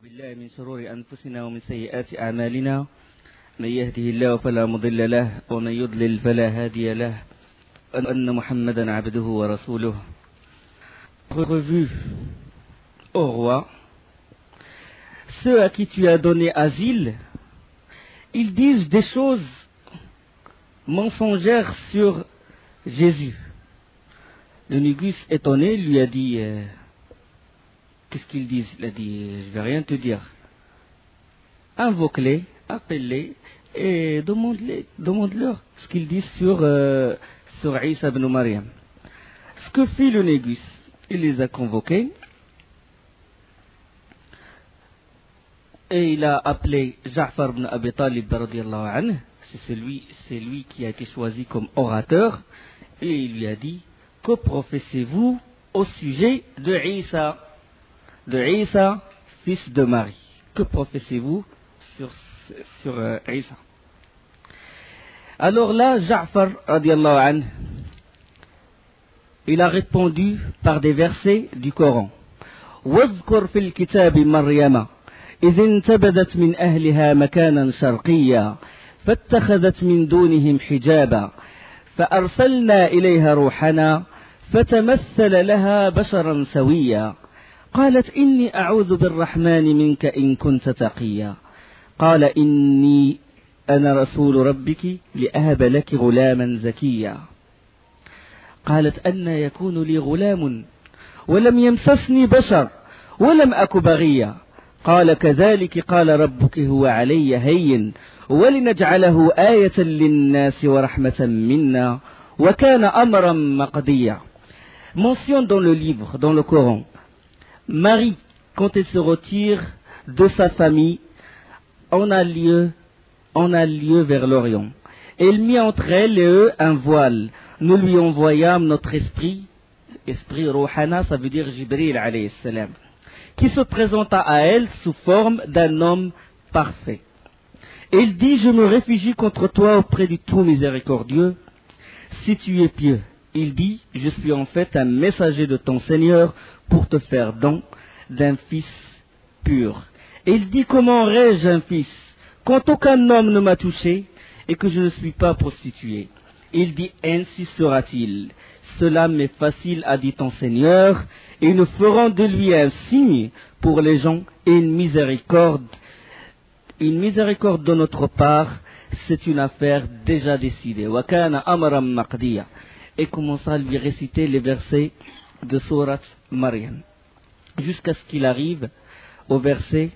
بالله من شرور أنفسنا ومن سيئات أعمالنا من يهده الله فلا مضل له ومن يضلل فلا هادي له أن محمدا عبده ورسوله. Revue au roi, ceux à qui tu as donné asile, ils disent des choses mensongères sur Jésus. Le Négus, étonné, lui a dit qu'est-ce qu'ils disent? Il a dit je vais rien te dire. Invoque-les, appelle-les et demande-leur ce qu'ils disent sur Isa ibn Maryam. Ce que fit le Négus, il les a convoqués et il a appelé Ja'far ibn Abi Talib radiyallahu anhu, c'est lui qui a été choisi comme orateur, et il lui a dit: que professez-vous au sujet de Isa, fils de Marie? Que professez-vous sur Isa? Alors là, Ja'far radiyallahu anhu, il a répondu par des versets du Coran. واذكر في الكتاب مريم إذ انتبذت من أهلها مكانا شرقيا فاتخذت من دونهم حجابا فأرسلنا إليها روحنا فتمثل لها بشرا سويا قالت إني أعوذ بالرحمن منك إن كنت تقيا قال إني أنا رسول ربك لأهب لك غلاما زكيا قالت أن يكون لي غلام ولم يمسسني بشر ولم أك بغيا قال كذلك قال ربك هو علي هين ولنجعله آية للناس ورحمة منا وكان أمرا مقضيا. Mention dans le livre, dans le Coran, Marie, quand elle se retire de sa famille, on a lieu vers l'Orient. Elle mit entre elle et eux un voile. Nous lui envoyâmes notre esprit Rouhana, ça veut dire Jibril alayhi salam, qui se présenta à elle sous forme d'un homme parfait. Il dit: je me réfugie contre toi auprès du tout miséricordieux, si tu es pieux. Il dit: je suis en fait un messager de ton Seigneur pour te faire don d'un fils pur. Il dit: comment aurais-je un fils quand aucun homme ne m'a touché et que je ne suis pas prostituée? Il dit: ainsi sera-t-il. Cela m'est facile, a dit ton Seigneur, et nous ferons de lui un signe pour les gens et une miséricorde de notre part. C'est une affaire déjà décidée. Wa kana amran maqdiya. Et commença à lui réciter les versets de Sourate Maryam, jusqu'à ce qu'il arrive au verset: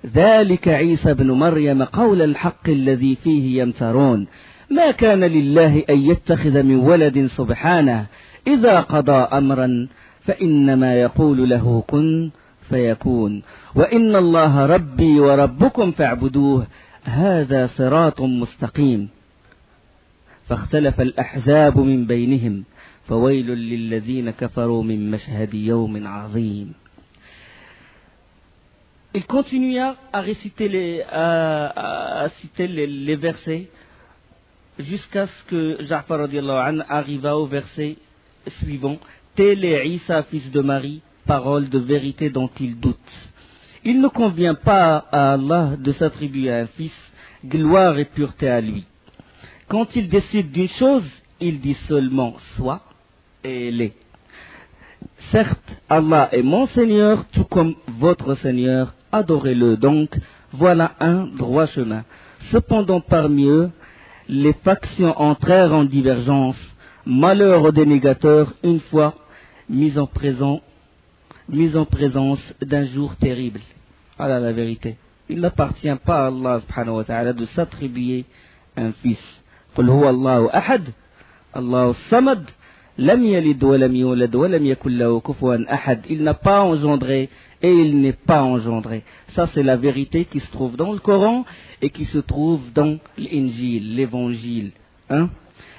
ذلك عيسى بن مريم قول الحق الذي فيه يمترون ما كان لله أن يتخذ من ولد سبحانه إذا قضى أمرا فإنما يقول له كن فيكون وإن الله ربي وربكم فاعبدوه هذا صراط مستقيم فاختلف الأحزاب من بينهم فويل للذين كفروا من مشهد يوم عظيم. Il continua à réciter les versets jusqu'à ce que Ja'far radiyallahu anhu arriva au verset suivant: tel est Isa, fils de Marie, parole de vérité dont il doute. Il ne convient pas à Allah de s'attribuer un fils, gloire et pureté à lui. Quand il décide d'une chose, il dit seulement soit et elle est. Certes, Allah est mon Seigneur, tout comme votre Seigneur, adorez-le donc, voilà un droit chemin. Cependant parmi eux, les factions entrèrent en divergence. Malheur aux dénégateurs une fois mis en présence d'un jour terrible. Voilà la vérité. Il n'appartient pas à Allah subhanahu wa ta'ala de s'attribuer un fils. قل هو الله أحد الله الصمد لم يلد ولم يولد ولم يكن له كفوا أحد. Il n'a pas engendré et il n'est pas engendré. Ça, c'est la vérité qui se trouve dans le Coran et qui se trouve dans l'Injil, l'évangile.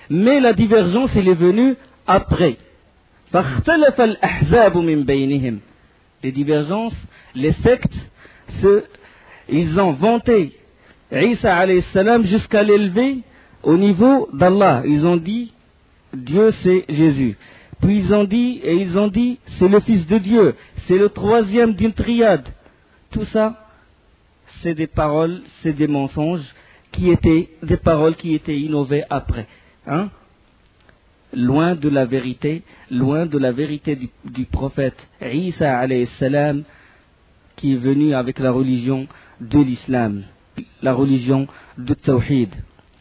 Mais la divergence, elle est venue après. فاختلف الأحزاب من بينهم. Les divergences, les sectes, ils ont vanté Isa alayhi salam jusqu'à l'élever au niveau d'Allah. Ils ont dit Dieu c'est Jésus. Puis ils ont dit c'est le fils de Dieu. C'est le troisième d'une triade. Tout ça, c'est des paroles, c'est des mensonges qui étaient des paroles qui étaient innovées après. Hein? Loin de la vérité du prophète Isa alayhi salam, qui est venu avec la religion de l'islam, la religion de Tawhid.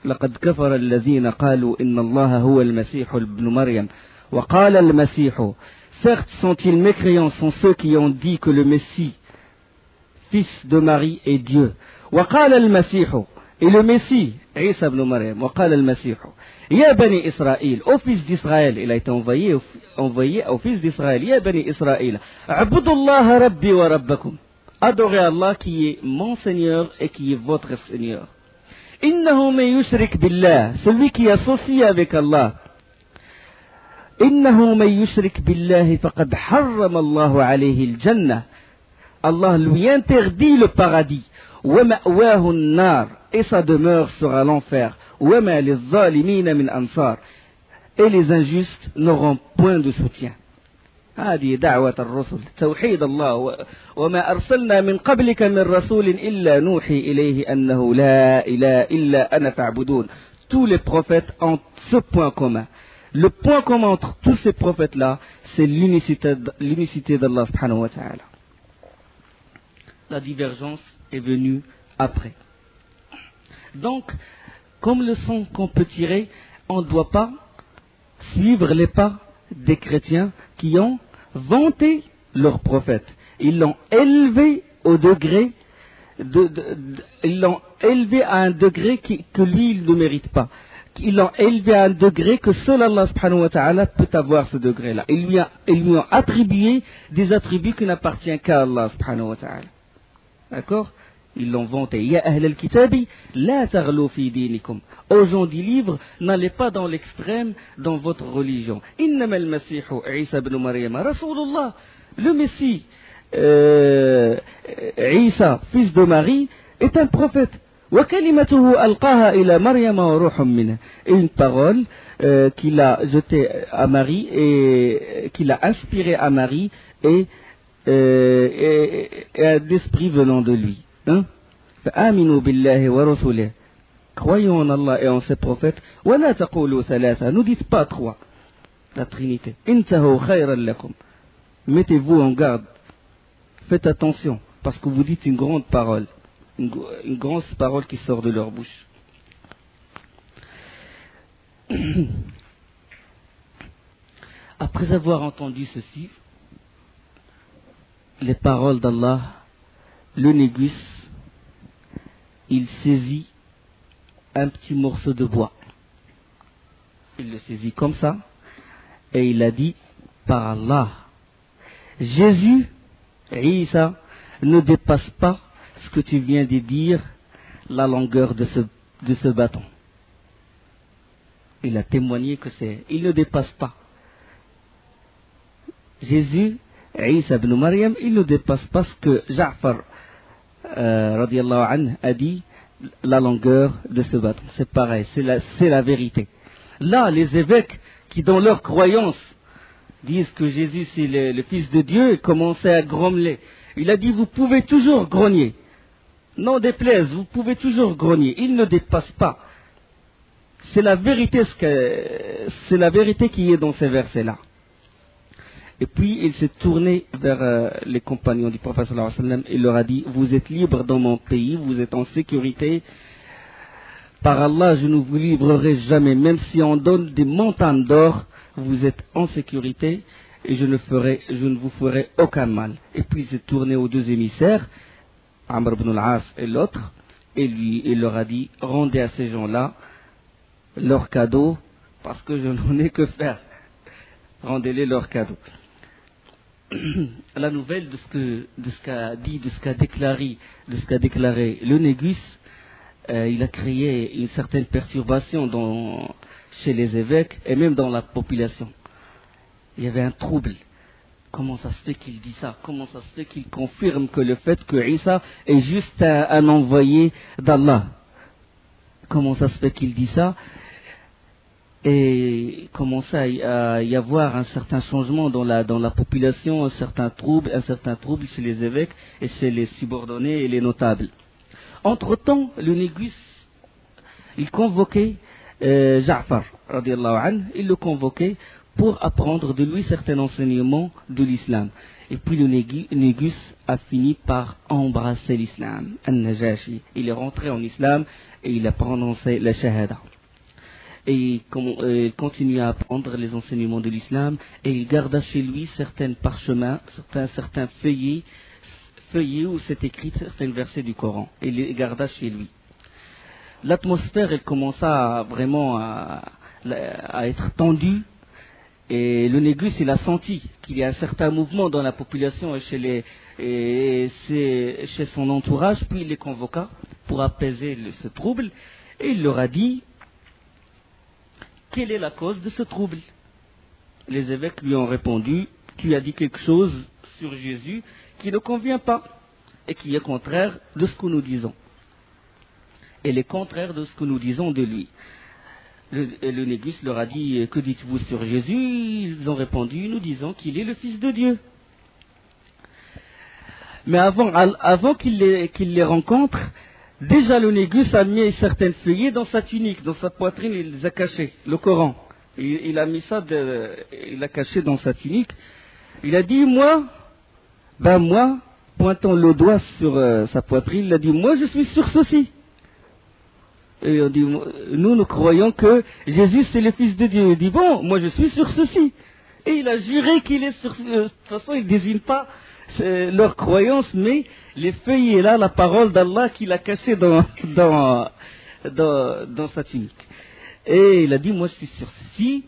لقد كفر الذين قالوا إن الله هو المسيح ابن مريم وقال المسيح. Certes, sont-ils mécréants, sont ceux qui ont dit que le Messie, fils de Marie, est Dieu. وقال المسيح, et le Messie, Isa ibn Maryam, وقال المسيح يا بني إسرائيل, au fils d'Israël, il a été envoyé au fils d'Israël, يا بني إسرائيل اعبدوا الله ربي وربكم, adorez Allah qui est mon Seigneur et qui est votre Seigneur. إنه من يشرك بالله, celui qui associe avec Allah, إنه من يشرك بالله فقد حرم الله عليه الجنة, Allah lui interdit le paradis. ومأواه النار, et sa demeure sera l'enfer. وما للظالمين من أنصار, et les injustes n'auront point de soutien. هذه دعوة الرسل, توحيد الله. وما أرسلنا من قبلك من رسول إلا نوحي إليه أنه لا إله إلا أنا فاعبدون. Tous les prophètes ont ce point commun. Le point commun entre tous ces prophètes-là, c'est l'unicité d'Allah subhanahu wa ta'ala. La divergence est venue après. Donc, comme leçon qu'on peut tirer, on ne doit pas suivre les pas des chrétiens qui ont vanté leur prophète. Ils l'ont élevé au degré ils l'ont élevé à un degré que lui il ne mérite pas. Ils l'ont élevé à un degré que seul Allah subhanahu wa ta'ala peut avoir ce degré-là. Ils lui ont attribué des attributs qui n'appartiennent qu'à Allah subhanahu wa ta'ala. D'accord? Ils l'ont vanté. Ya ahl al-kitabi, la taghlu fi dinikum. Aux gens du livre, n'allez pas dans l'extrême dans votre religion. Innama al-masihu Isa ibn Maryam Rasulullah. Le Messie, Isa, fils de Marie, est un prophète. Wa kalimatuhu alqaha ila Maryam wa ruhun minhu. Et une parole qu'il a jetée à Marie et qu'il a inspirée à Marie et un esprit venant de lui. Hein? فآمنوا بالله ورسله. Croyons en Allah et en ses prophètes. ولا تقولوا ثلاثة. Ne dites pas trois. La Trinité. انتهوا خيرا لكم. Mettez-vous en garde. Faites attention parce que vous dites une grande parole. Une grande parole qui sort de leur bouche. Après avoir entendu ceci, les paroles d'Allah, le négus, il saisit un petit morceau de bois. Il le saisit comme ça et il a dit, par Allah, Jésus, Isa, ne dépasse pas ce que tu viens de dire, la longueur de ce bâton. Il a témoigné que il ne dépasse pas. Jésus, Isa ibn Maryam, il ne dépasse pas ce que Ja'far radiallahu anhu a dit, la longueur de ce bâton. C'est pareil, c'est la vérité. Là, les évêques qui dans leur croyance disent que Jésus c'est le Fils de Dieu, commençaient à grommeler. Il a dit, vous pouvez toujours grogner. Non déplaise, vous pouvez toujours grogner. Il ne dépasse pas. C'est la vérité, qui est dans ces versets-là. Et puis il s'est tourné vers les compagnons du prophète sallallahu alayhi wa sallam et leur a dit, vous êtes libres dans mon pays, vous êtes en sécurité. Par Allah, je ne vous livrerai jamais, même si on donne des montagnes d'or, vous êtes en sécurité et je ne vous ferai aucun mal. Et puis il s'est tourné aux deux émissaires, Amr ibn al-As et l'autre, et il leur a dit, rendez à ces gens-là leurs cadeaux, parce que je n'en ai que faire. Rendez-les leurs cadeaux. La nouvelle de ce qu'a dit, de ce qu'a déclaré le négus, il a créé une certaine perturbation chez les évêques et même dans la population. Il y avait un trouble. Comment ça se fait qu'il dit ça? Comment ça se fait qu'il confirme que le fait que Isa est juste un envoyé d'Allah? Comment ça se fait qu'il dit ça? et commençait à y avoir un certain changement dans la population, un certain trouble chez les évêques et chez les subordonnés et les notables. Entre-temps, le Négus, il convoquait Ja'far, radiallahu anhu, il le convoquait pour apprendre de lui certains enseignements de l'islam. Et puis le Négus a fini par embrasser l'islam, An-Najashi. Il est rentré en islam et il a prononcé la shahada. Et il continue à apprendre les enseignements de l'islam et il garda chez lui certains parchemins, certains feuillets où c'est écrit certains versets du Coran. Il les garda chez lui. L'atmosphère, elle commença vraiment à être tendue. Et le Négus, il a senti qu'il y a un certain mouvement dans la population et chez son entourage, puis il les convoqua pour apaiser ce trouble, et il leur a dit quelle est la cause de ce trouble. Les évêques lui ont répondu, tu as dit quelque chose sur Jésus qui ne convient pas et qui est contraire de ce que nous disons. Elle est contraire de ce que nous disons de lui. Le Négus leur a dit, que dites-vous sur Jésus? Ils ont répondu, nous disons qu'il est le Fils de Dieu. Mais avant qu'il les rencontre, déjà le Négus a mis certaines feuillets dans sa tunique, dans sa poitrine, il les a cachés, le Coran. Il a mis ça, il l'a caché dans sa tunique. Il a dit, moi, pointant le doigt sur sa poitrine, il a dit, moi je suis sur ceci. Et on dit, nous croyons que Jésus c'est le Fils de Dieu. Il dit, bon, moi je suis sur ceci. Et il a juré qu'il est sur... De toute façon, il ne désigne pas leur croyance, mais les feuillets là, la parole d'Allah qu'il a cachée dans sa tunique. Et il a dit, moi je suis sur ceci.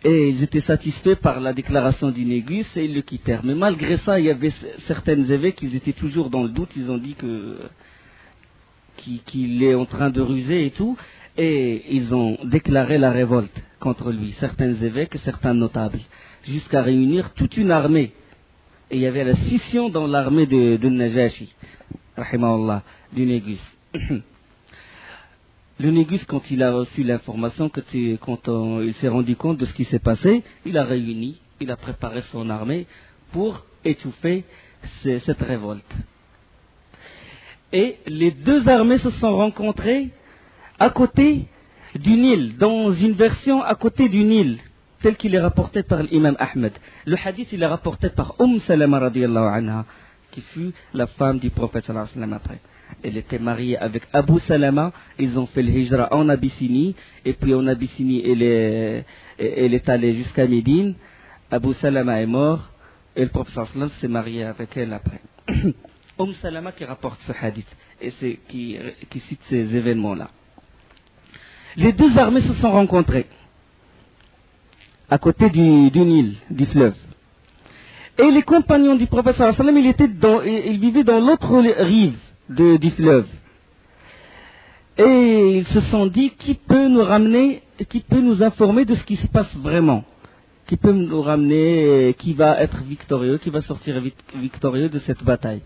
Et ils étaient satisfaits par la déclaration du Négus et ils le quittèrent. Mais malgré ça, il y avait certains évêques qui étaient toujours dans le doute. Ils ont dit qu'il est en train de ruser et tout, et ils ont déclaré la révolte contre lui, certains évêques et certains notables, jusqu'à réunir toute une armée. Et il y avait la scission dans l'armée de Najashi, rahimahullah, du Négus. Le Négus, quand il a reçu l'information, quand il s'est rendu compte de ce qui s'est passé, il a préparé son armée pour étouffer cette révolte. Et les deux armées se sont rencontrées à côté du Nil, dans une version à côté du Nil, tel qu'il est rapporté par l'imam Ahmed. Le hadith, il est rapporté par Salama radiallahu anha, qui fut la femme du prophète sallallahu alayhi wa sallam après. Elle était mariée avec Abu Salama, ils ont fait le hijra en Abyssinie, et puis en Abyssinie, elle est allée jusqu'à Médine. Abu Salama est mort, et le prophète sallallahu alayhi wa sallam s'est marié avec elle après. Salama qui rapporte ce hadith et qui cite ces événements-là. Les deux armées se sont rencontrées à côté du Nil, du fleuve. Et les compagnons du prophète sallallahu alayhi wa sallam, ils vivaient dans l'autre rive du fleuve. Et ils se sont dit, qui peut nous informer de ce qui se passe vraiment? Qui peut nous ramener, qui va être victorieux, qui va sortir victorieux de cette bataille?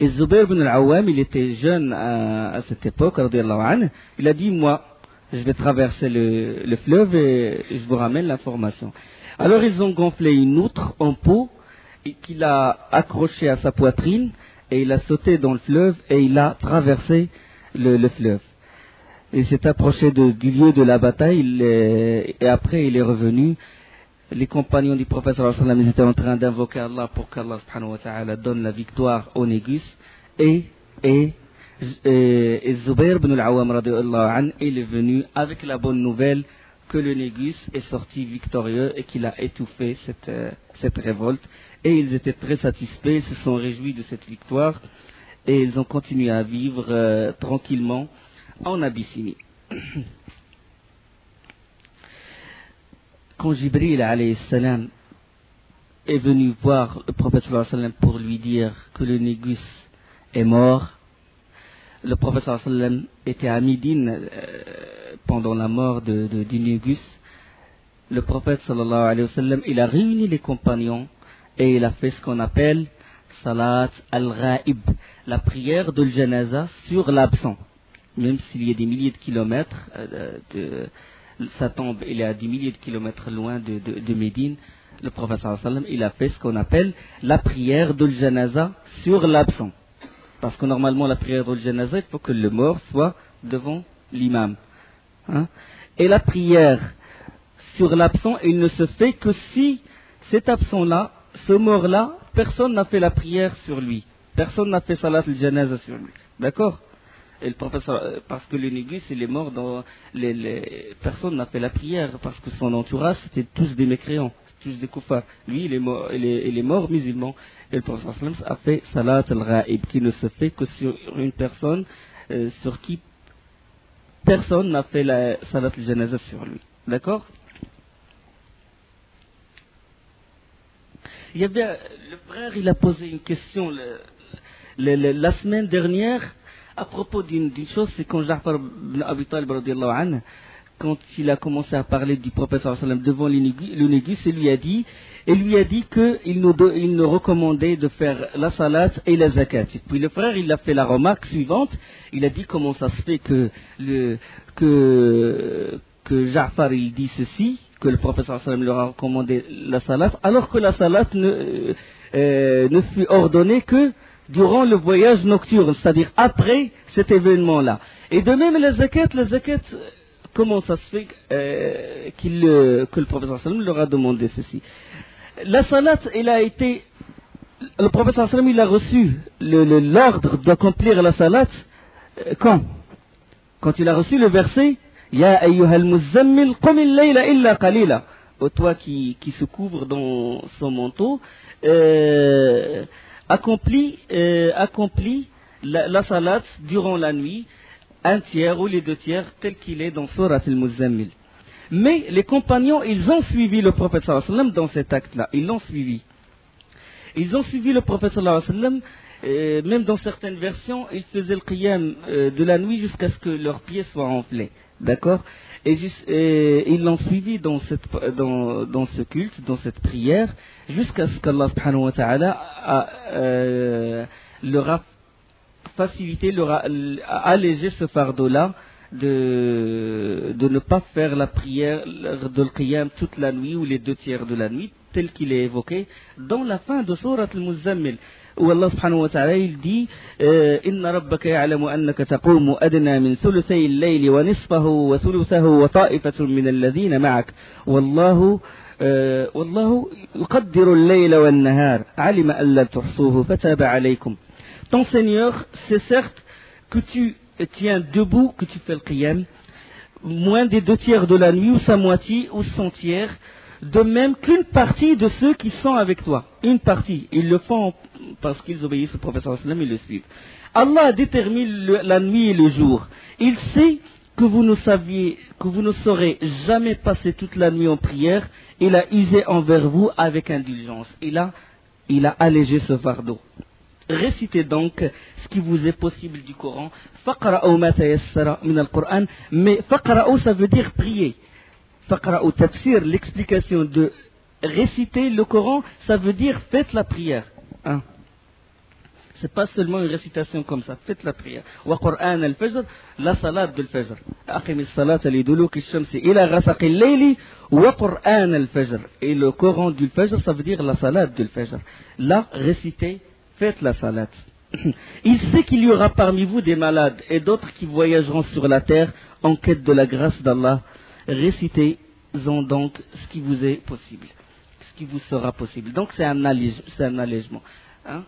Et Zubair ibn al-Awwam, il était jeune à cette époque, radiyallahu anhu. Il a dit, moi, je vais traverser le fleuve et je vous ramène l'information. Alors ils ont gonflé une outre en peau qu'il a accrochée à sa poitrine et il a sauté dans le fleuve et il a traversé le fleuve. Il s'est approché du lieu de la bataille et après il est revenu. Les compagnons du prophète sallallahu alayhi wa sallam, ils étaient en train d'invoquer Allah pour qu'Allah subhanahu wa ta'ala donne la victoire au Négus et Zubair ibn al-Awwam radiyallahu anhu, il est venu avec la bonne nouvelle que le Négus est sorti victorieux et qu'il a étouffé cette révolte. Et ils étaient très satisfaits, ils se sont réjouis de cette victoire et ils ont continué à vivre tranquillement en Abyssinie. Quand Jibril alayhi salam est venu voir le prophète sallallahu alayhi wa sallam pour lui dire que le Négus est mort, le prophète sallallahu alayhi wa sallam était à Médine pendant la mort du Négus. Le prophète sallallahu alayhi wa sallam, il a réuni les compagnons et il a fait ce qu'on appelle Salat al-Ghaib, la prière de l'Janaza sur l'absent. Même s'il y a des milliers de kilomètres sa tombe il est à des milliers de kilomètres loin de Médine, le prophète sallallahu alayhi wa sallam, il a fait ce qu'on appelle la prière de l'janaza sur l'absent. Parce que normalement la prière de l'janaza, il faut que le mort soit devant l'imam. Hein? Et la prière sur l'absent, il ne se fait que si cet absent-là, ce mort-là, personne n'a fait la prière sur lui. Personne n'a fait salat al-janaza sur lui. D'accord? Et le professeur, parce que les négus, c'est les morts dont personne n'a fait la prière, parce que son entourage, c'était tous des mécréants, tous des koufars. Lui, il est mort musulman. Et le professeur a fait salat al-ghaib, qui ne se fait que sur une personne sur qui personne n'a fait la salat al-janaza sur lui. D'accord? Il y avait, le frère, il a posé une question la semaine dernière à propos d'une chose, c'est quand Ja'far ibn Abi Talib radiyallahu anhu, quand il a commencé à parler du prophète sallallahu alayhi wa sallam devant le négus, il lui a dit qu'il nous recommandait de faire la salat et la zakat. Et puis le frère, il a fait la remarque suivante, il a dit comment ça se fait que Ja'far il dit ceci, que le prophète sallallahu alayhi wa sallam leur a recommandé la salat, alors que la salat ne fut ordonnée que durant le voyage nocturne, c'est-à-dire après cet événement-là. Et de même la zakat, comment ça se fait que le prophète sallallahu alayhi wa sallam leur a demandé ceci? La salat, le prophète sallallahu alayhi wa sallam, il a reçu l'ordre d'accomplir la salat quand il a reçu le verset Ya ayyuhal muzammil qum al-layla illa qalila. Ô toi qui se couvre dans son manteau, accomplit la salat durant la nuit, un tiers ou les deux tiers, tel qu'il est dans Surat al-Muzammil. Mais les compagnons, ils ont suivi le prophète sallallahu alayhi wa sallam dans cet acte-là. Ils l'ont suivi. Ils ont suivi le prophète sallallahu alayhi wa sallam. Même dans certaines versions, ils faisaient le qiyam de la nuit jusqu'à ce que leurs pieds soient enflés. D'accord? Et ils l'ont suivi dans ce culte, dans cette prière, jusqu'à ce qu'Allah subhanahu wa ta'ala leur a facilité, leur a allégé ce fardeau-là de ne pas faire la prière de l'qiyam toute la nuit ou les deux tiers de la nuit, tel qu'il est évoqué dans la fin de Surat al-Muzammil, où Allah subhanahu wa ta'ala il dit Inna rabbaka ya'lamu annaka taqumu adna min thuluthay al-layli wa nisfahu wa thuluthahu wa ta'ifatun min alladhina ma'ak wallahu yuqaddiru al-layla wan-nahar 'alima an la tuhsuhu fataba 'alaykum. Ton Seigneur, c'est certes que tu tiens debout, que tu fais le qiyam moins des deux tiers de la nuit ou sa moitié ou son tiers, de même qu'une partie de ceux qui sont avec toi. Une partie, ils le font parce qu'ils obéissent au prophète sallallahu alayhi wa sallam, ils le suivent. Allah détermine la nuit et le jour. Il sait que vous ne saurez jamais passer toute la nuit en prière. Il a usé envers vous avec indulgence. Il a allégé ce fardeau. Récitez donc ce qui vous est possible du Coran. Faqra'u ma tayassara min al-Qur'an. Mais faqra'u, ça veut dire prier. Faqra'u tafsir, l'explication de réciter le Coran, ça veut dire faites la prière. Hein? C'est pas seulement une récitation comme ça, faites la prière. Wa Qur'an al-Fajr, la salat de al-Fajr. Aqim as-salat li duluki ash-shamsi ila ghasaqi al-layli wa Qur'an al-Fajr. Et le Coran du Fajr, ça veut dire la salat de al-Fajr. Là, récitez, faites la salat. Il sait qu'il y aura parmi vous des malades et d'autres qui voyageront sur la terre en quête de la grâce d'Allah. Récitez-en donc ce qui vous est possible, ce qui vous sera possible. Donc c'est un allègement. Hein?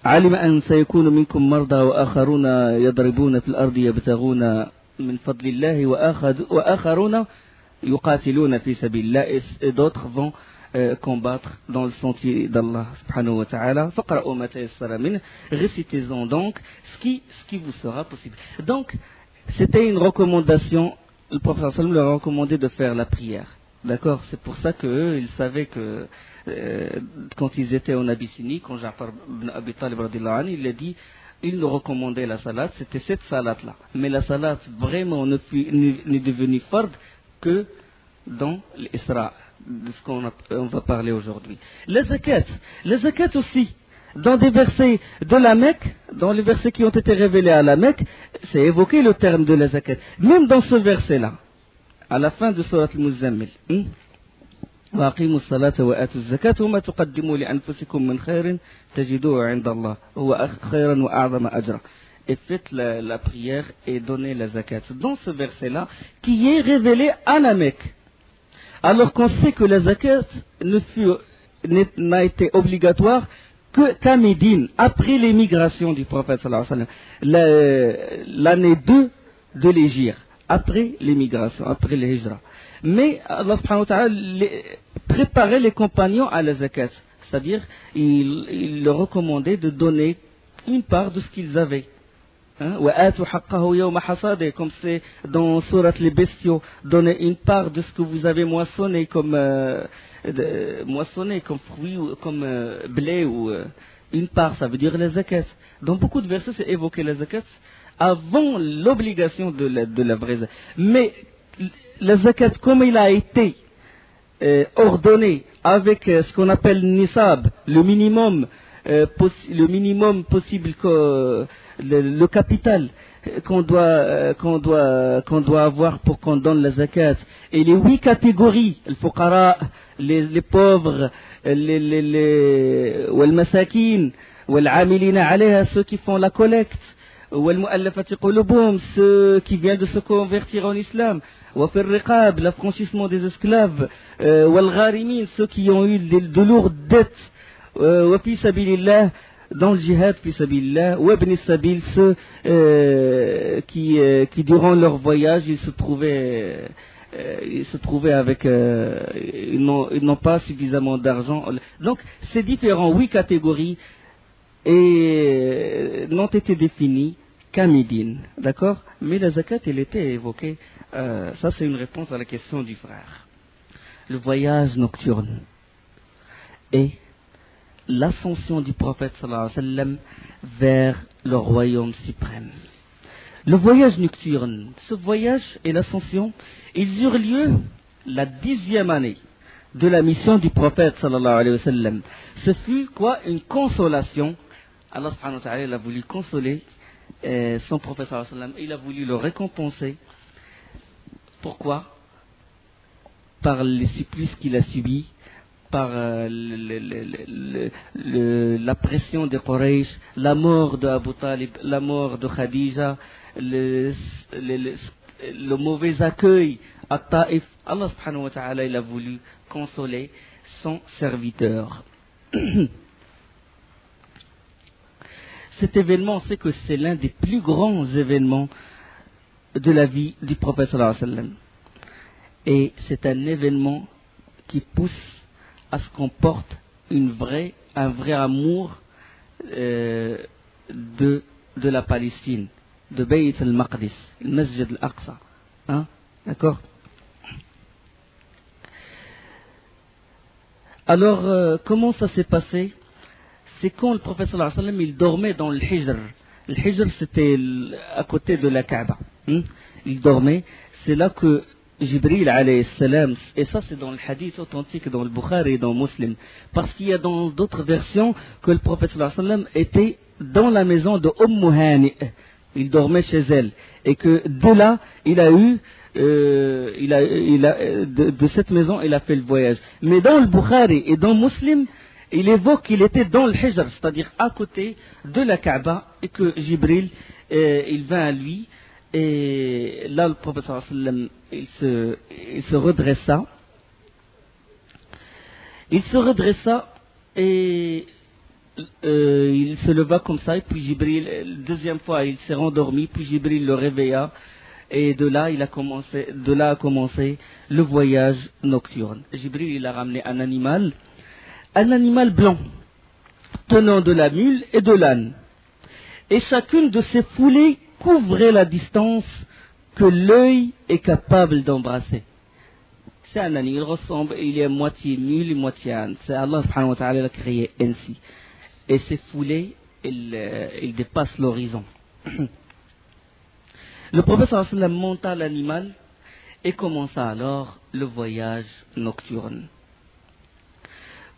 علم أن سيكون منكم مرضى وآخرون يضربون في الأرض يبتغون من فضل الله وآخرون يقاتلون في سبيل الله. Et d'autres vont combattre dans le sentier d'Allah subhanahu wa ta'ala. فقرأوا ما تيسر منه. Récitez-en donc ce qui vous sera possible. Donc c'était une recommandation. Le prophète sallallahu alayhi wa sallam leur a recommandé de faire la prière. D'accord? C'est pour ça qu'eux, ils savaient que quand ils étaient en Abyssinie, quand Ja'far ibn Abi Talib radiyallahu anhu, il a dit, il nous recommandait la salat, c'était cette salat-là. Mais la salat vraiment n'est devenue fard que dans l'Isra, de ce qu'on va parler aujourd'hui. Les zakat aussi, dans des versets de la Mecque, dans les versets qui ont été révélés à la Mecque, c'est évoqué le terme de la zakat. Même dans ce verset-là, à la fin de Surat al-Muzammil. وأقيموا الصلاة وآتوا الزكاة وما تقدموا لأنفسكم من خير تجدوه عند الله هو خيرا وأعظم أجرا. Et faites la prière et donnez la zakat. Dans ce verset-là, qui est révélé à la Mecque. Alors qu'on sait que la zakat n'a été obligatoire qu'à Médine, après l'émigration du prophète sallallahu alayhi wa sallam, l'année 2 de l'Hégire, après l'émigration, après le Hijra. Mais Allah subhanahu wa ta'ala préparait les compagnons à la zakat, c'est-à-dire il leur recommandait de donner une part de ce qu'ils avaient. Comme c'est dans Surat les Bestiaux, donner une part de ce que vous avez moissonné comme fruit ou comme blé ou une part, ça veut dire la zakat. Dans beaucoup de versets, c'est évoqué la zakat avant l'obligation de la vraie zakat. Mais la zakat, comme il a été ordonné avec ce qu'on appelle nisab, le minimum possible, le capital qu'on doit avoir pour qu'on donne la zakat, et les 8 catégories, le fuqara, les pauvres, wal masakin, wal amilina alayha, ceux qui font la collecte, wal mu'allafati qulubuhum, ceux qui viennent de se convertir en islam, wa fir riqab, l'affranchissement des esclaves, wal gharimin, ceux qui ont eu de lourdes dettes, wa fi sabilillah, dans le djihad fi sabilillah, wa ibn sabil, ceux qui durant leur voyage ils se trouvaient avec ils n'ont pas suffisamment d'argent. Donc ces différents 8 catégories n'ont été définies qu'à Médine, d'accord? Mais la zakat elle était évoquée. Ça c'est une réponse à la question du frère. Le voyage nocturne et l'ascension du prophète sallallahu alayhi wa sallam vers le royaume suprême. Le voyage nocturne, ce voyage et l'ascension, ils eurent lieu la 10e année de la mission du prophète sallallahu alayhi wa sallam. Ce fut quoi? Une consolation. Allah subhanahu wa ta'ala, il a voulu consoler son prophète sallallahu alayhi wa sallam. Il a voulu le récompenser. Pourquoi? Par les supplices qu'il a subis, par la pression de Quraysh, la mort de Abu Talib, la mort de Khadija, le mauvais accueil à Taïf. Allah subhanahu wa ta'ala, il a voulu consoler son serviteur. Cet événement, c'est que c'est l'un des plus grands événements de la vie du prophète sallallahu alayhi wa sallam. Et c'est un événement qui pousse à ce qu'on porte un vrai amour de la Palestine, de Bayt al-Maqdis, le Masjid al-Aqsa. Hein? D'accord? Alors, comment ça s'est passé? C'est quand le prophète sallallahu alayhi wa sallam, il dormait dans le Hijr. Le Hijr, c'était à côté de la Kaaba. Il dormait. C'est là que Jibril alayhi salam, et ça c'est dans le hadith authentique, dans le Bukhari et dans Muslim, parce qu'il y a dans d'autres versions que le prophète sallallahu alayhi wa sallam était dans la maison de Hani, il dormait chez elle, et que de là il a eu de cette maison il a fait le voyage. Mais dans le Bukhari et dans Muslim, il évoque qu'il était dans le Hijr, c'est-à-dire à côté de la Kaaba, et que Jibril il vint à lui. Et là, le prophète sallallahu alayhi wa sallam, il se redressa. Il se redressa et il se leva comme ça. Et puis Jibril, la deuxième fois, il s'est rendormi. Puis Jibril le réveilla. Et de là a commencé le voyage nocturne. Jibril, il a ramené un animal blanc, tenant de la mule et de l'âne. Et chacune de ces foulées couvrait la distance que l'œil est capable d'embrasser. C'est un animal, il ressemble, il est moitié mule et moitié âne. C'est Allah subhanahu wa ta'ala l'a créé ainsi. Et ces foulées, il dépasse l'horizon. Le prophète sallallahu alayhi wa sallam monta l'animal et commença alors le voyage nocturne.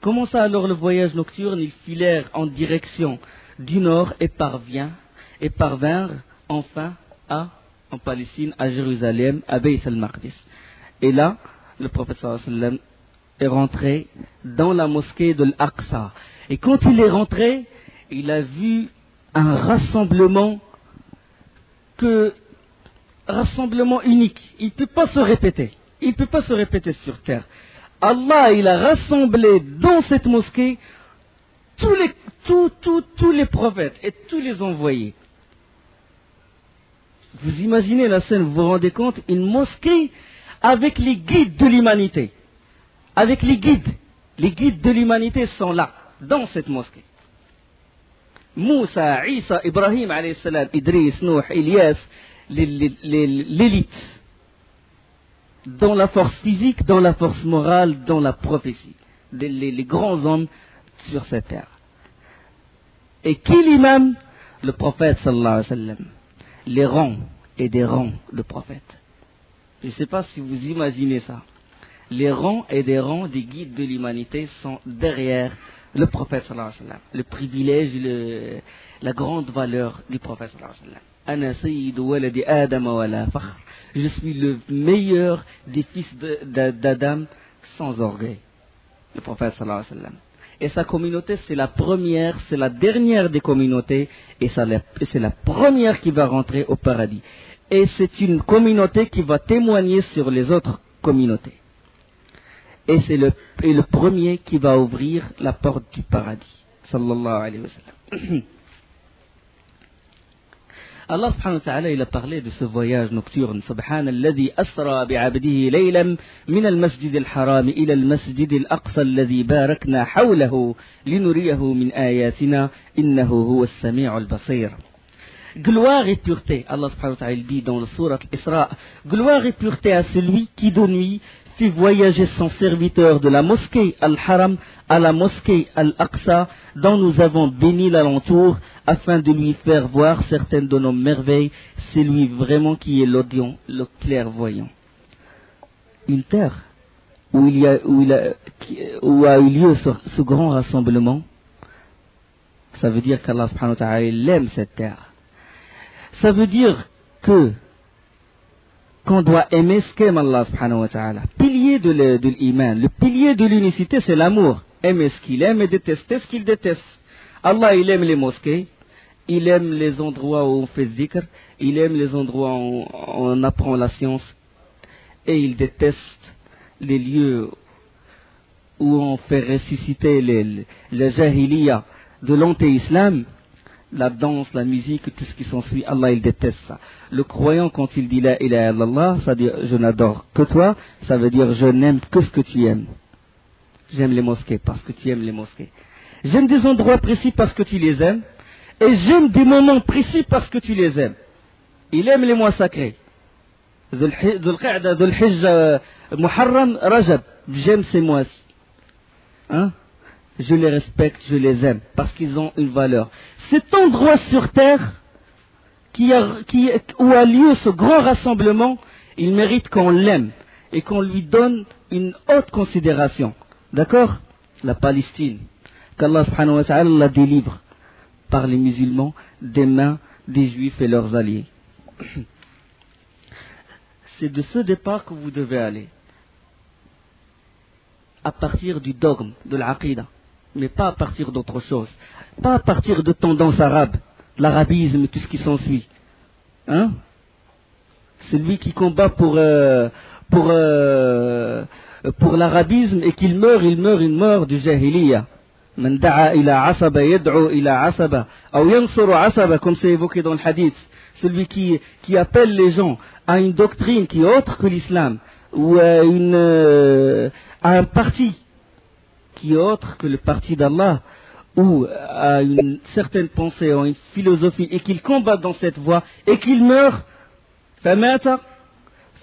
Commença alors le voyage nocturne, ils filèrent en direction du nord et parvinrent enfin en Palestine, à Jérusalem, à Bayt al-Maqdis. Et là, le prophète sallallahu alayhi wa sallam est rentré dans la mosquée de l'Aqsa. Et quand il est rentré, il a vu un rassemblement unique. Il ne peut pas se répéter. Il ne peut pas se répéter sur terre. Allah, il a rassemblé dans cette mosquée tous les prophètes et tous les envoyés. Vous imaginez la scène, vous vous rendez compte? Une mosquée avec les guides de l'humanité. Avec les guides. Les guides de l'humanité sont là, dans cette mosquée. Moussa, Isa, Ibrahim, alayhi salam, Idriss, Nouh, Ilyas, l'élite. Dans la force physique, dans la force morale, dans la prophétie. Les grands hommes sur cette terre. Et qui l'imam? Le prophète sallallahu alayhi wa sallam. Les rangs et des rangs de prophètes. Je ne sais pas si vous imaginez ça. Les rangs et des rangs des guides de l'humanité sont derrière le prophète sallallahu alayhi wa sallam. Le privilège, la grande valeur du prophète sallallahu alayhi wa sallam. Ana sayyidu waladi Adam wa la fakhr. Je suis le meilleur des fils d'Adam sans orgueil. Le prophète sallallahu alayhi wa sallam. Et sa communauté, c'est la première, c'est la dernière des communautés, et c'est la première qui va rentrer au paradis. Et c'est une communauté qui va témoigner sur les autres communautés. Et c'est le premier qui va ouvrir la porte du paradis. Sallallahu alayhi wa sallam. Allah subhanahu wa ta'ala, il a parlé de ce voyage nocturne. Subhanalladhi asra bi'abdihi laylan min al-masjid al-haram ila al-masjid al-aqsa alladhi barakna hawlahu linuriyahu min ayatina innahu huwa as-sami'u al-basir. Gloire et pureté, Allah subhanahu wa ta'ala dit dans le sourate Isra, gloire et pureté à celui qui de nuit fit voyager son serviteur de la mosquée Al-Haram à la mosquée Al-Aqsa, dont nous avons béni l'alentour, afin de lui faire voir certaines de nos merveilles. C'est lui vraiment qui est l'audient, le clairvoyant. Une terre où a eu lieu ce grand rassemblement, ça veut dire qu'Allah subhanahu wa ta'ala, il aime cette terre. Ça veut dire qu'on doit aimer ce qu'aime Allah subhanahu wa ta'ala. Pilier de l'iman, le pilier de l'unicité, c'est l'amour. Aimer ce qu'il aime et détester ce qu'il déteste. Allah, il aime les mosquées, il aime les endroits où on fait zikr, il aime les endroits où on apprend la science, et il déteste les lieux où on fait ressusciter les jahiliya de l'anté-islam. La danse, la musique, tout ce qui s'ensuit, Allah il déteste ça. Le croyant, quand il dit la ilaha illallah, ça veut dire je n'adore que toi, ça veut dire je n'aime que ce que tu aimes. J'aime les mosquées parce que tu aimes les mosquées. J'aime des endroits précis parce que tu les aimes, et j'aime des moments précis parce que tu les aimes. Il aime les mois sacrés. Dhul Qa'da, Dhul Hijja, Muharram, Rajab. J'aime ces mois-ci. Hein? Je les respecte, je les aime, parce qu'ils ont une valeur. Cet endroit sur terre où a lieu ce grand rassemblement, il mérite qu'on l'aime et qu'on lui donne une haute considération. D'accord? La Palestine, qu'Allah subhanahu wa ta'ala la délivre par les musulmans des mains des juifs et leurs alliés. C'est de ce départ que vous devez aller. À partir du dogme, de l'aqida. Mais pas à partir d'autre chose. Pas à partir de tendances arabes, l'arabisme, tout ce qui s'ensuit. Hein? Celui qui combat pour l'arabisme et qu'il meurt, il meurt une mort du jahiliya. Man da'a ila asaba yad'u ila asaba, ou yansuru asaba, comme c'est évoqué dans le hadith. Celui qui appelle les gens à une doctrine qui est autre que l'islam, ou à un parti qui est autre que le parti d'Allah, ou à une certaine pensée, ou une philosophie, et qu'il combat dans cette voie, et qu'il meurt, famata,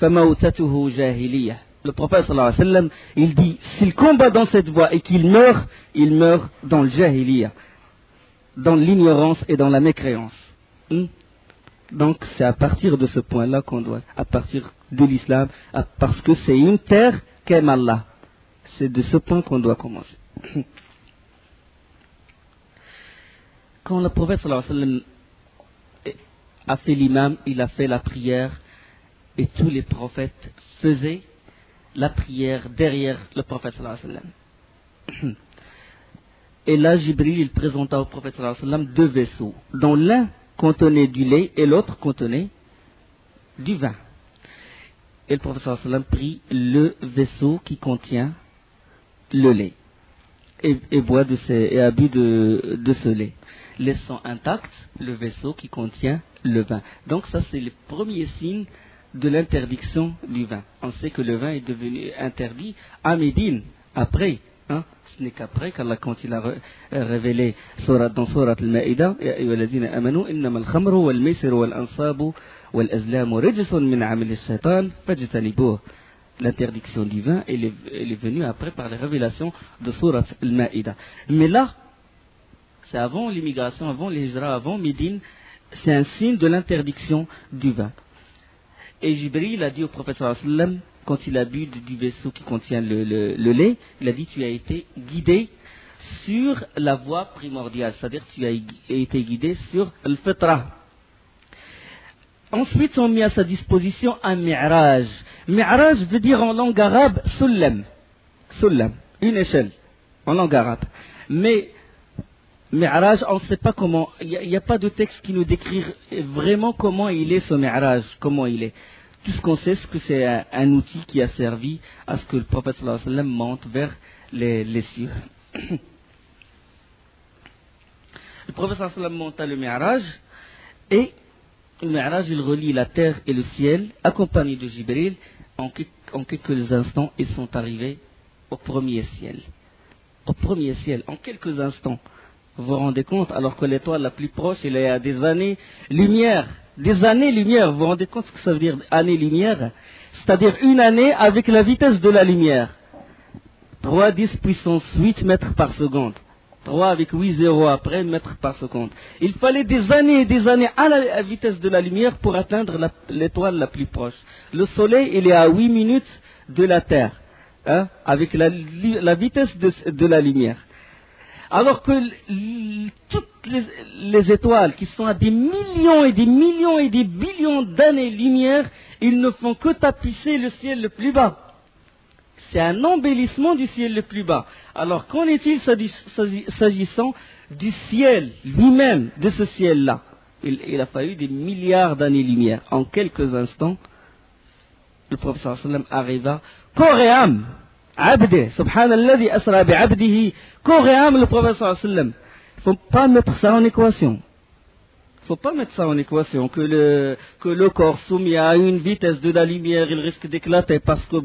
famautatuhu jahiliya. Le prophète sallallahu alayhi wa sallam, il dit, s'il combat dans cette voie et qu'il meurt, il meurt dans le jahiliya, dans l'ignorance et dans la mécréance. Donc c'est à partir de ce point-là qu'on doit, à partir de l'islam, parce que c'est une terre qu'aime Allah. C'est de ce point qu'on doit commencer. Quand le prophète sallallahu alayhi wa sallam a fait l'imam, il a fait la prière, et tous les prophètes faisaient la prière derrière le prophète sallallahu alayhi wa sallam. Et là, Jibril, il présenta au prophète sallallahu alayhi wa sallam 2 vaisseaux, dont l'un contenait du lait et l'autre contenait du vin. Et le prophète sallallahu alayhi wa sallam prit le vaisseau qui contient le lait et boit et a bu de ce lait, laissant intact le vaisseau qui contient le vin. Donc ça, c'est le premier signe de l'interdiction du vin. On sait que le vin est devenu interdit à Médine, après. Ce n'est qu'après qu'Allah, quand il a révélé dans Surat Al-Ma'ida, Ya ayyuhalladhina amanu innama al-khamru wal-maisiru wal-ansabu wal-azlamu rijsun min 'amali ash-shaytan fajtanibuhu. L'interdiction du vin, elle est venue après par les révélations de Surat Al-Ma'ida. Mais là, c'est avant l'immigration, avant l'Hijra, avant Médine, c'est un signe de l'interdiction du vin. Et Jibril a dit au prophète sallallahu alayhi wa sallam, quand il a bu du vaisseau qui contient le lait, il a dit: tu as été guidé sur la voie primordiale, c'est-à-dire tu as été guidé sur le fitra. Ensuite, on met à sa disposition un mi'raj. Mi'raj veut dire en langue arabe sullam. Sullam, une échelle, en langue arabe. Mais mi'raj, on ne sait pas comment, il n'y a pas de texte qui nous décrit vraiment comment il est ce mi'raj, comment il est. Tout ce qu'on sait, c'est que c'est un outil qui a servi à ce que le prophète sallallahu alayhi wa sallam monte vers les cieux. Le prophète sallallahu alayhi wa sallam monta le mi'raj, et le mi'raj, il relie la terre et le ciel, accompagné de Jibril. En quelques instants, ils sont arrivés au premier ciel. Au premier ciel, en quelques instants. Vous vous rendez compte, alors que l'étoile la plus proche, elle est à des années-lumière. Des années-lumière, vous vous rendez compte ce que ça veut dire, années-lumière? C'est-à-dire une année avec la vitesse de la lumière. 3,10 puissance 8 mètres par seconde. 3 avec 8 zéros après, mètres par seconde. Il fallait des années et des années à la vitesse de la lumière pour atteindre l'étoile la plus proche. Le soleil, il est à 8 minutes de la Terre, avec la vitesse de la lumière. Alors que toutes les étoiles qui sont à des millions et des millions et des billions d'années-lumière, ils ne font que tapisser le ciel le plus bas. C'est un embellissement du ciel le plus bas. Alors qu'en est-il s'agissant du ciel lui-même, de ce ciel-là? Il a fallu des milliards d'années-lumière. En quelques instants, le prophète sallallahu alayhi wa sallam arriva corps et âme. Abde, subhanalladhi asra bi'abdihi, corps et âme, le prophète sallallahu alayhi wa sallam. Il ne faut pas mettre ça en équation. Il ne faut pas mettre ça en équation, que le corps soumis à une vitesse de la lumière, il risque d'éclater parce que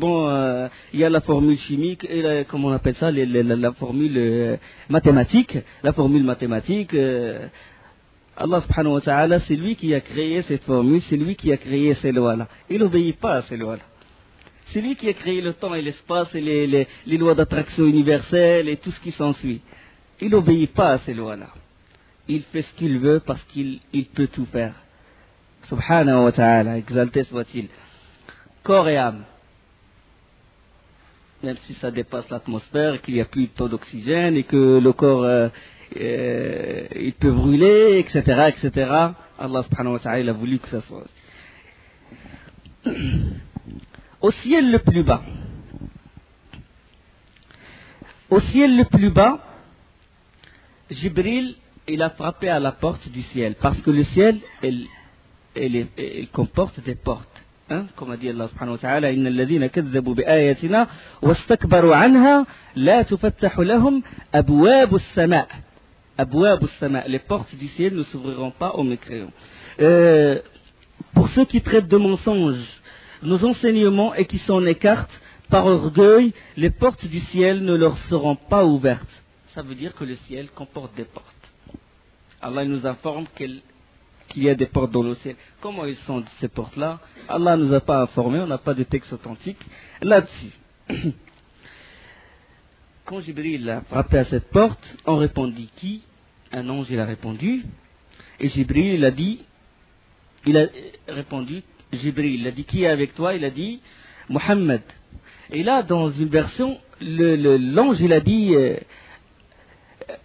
il y a la formule chimique, et comment on appelle ça, la formule mathématique. La formule mathématique, Allah subhanahu wa ta'ala, c'est lui qui a créé cette formule, c'est lui qui a créé ces lois-là. Il n'obéit pas à ces lois-là. C'est lui qui a créé le temps et l'espace et les lois d'attraction universelle et tout ce qui s'ensuit. Il n'obéit pas à ces lois-là. Il fait ce qu'il veut parce qu'il peut tout faire. Subhanahu wa ta'ala, exalté soit-il. Corps et âme. Même si ça dépasse l'atmosphère, qu'il n'y a plus de taux d'oxygène et que le corps il peut brûler, etc., etc. Allah subhanahu wa ta'ala, il a voulu que ça soit. Au ciel le plus bas. Au ciel le plus bas, Jibril, il a frappé à la porte du ciel. Parce que le ciel, il comporte des portes. Comme a dit Allah subhanahu wa ta'ala, Inna alladhina kadzabu bi ayatina wastakbaru anha la tufattahu lahum abwabu as-sama'. Abwabu as-sama'. Les portes du ciel ne s'ouvriront pas aux mécréants. Pour ceux qui traitent de mensonges nos enseignements et qui s'en écartent par orgueil, les portes du ciel ne leur seront pas ouvertes. Ça veut dire que le ciel comporte des portes. Allah nous informe qu'il y a des portes dans le ciel. Comment ils sont ces portes-là? Allah ne nous a pas informés, on n'a pas de texte authentique là-dessus. Quand Jibril a frappé à cette porte, on répondit qui? Un ange, il a répondu. Et Jibril, il a répondu, Jibril, il a dit qui est avec toi? Il a dit Muhammad. Et là, dans une version, l'ange, il a dit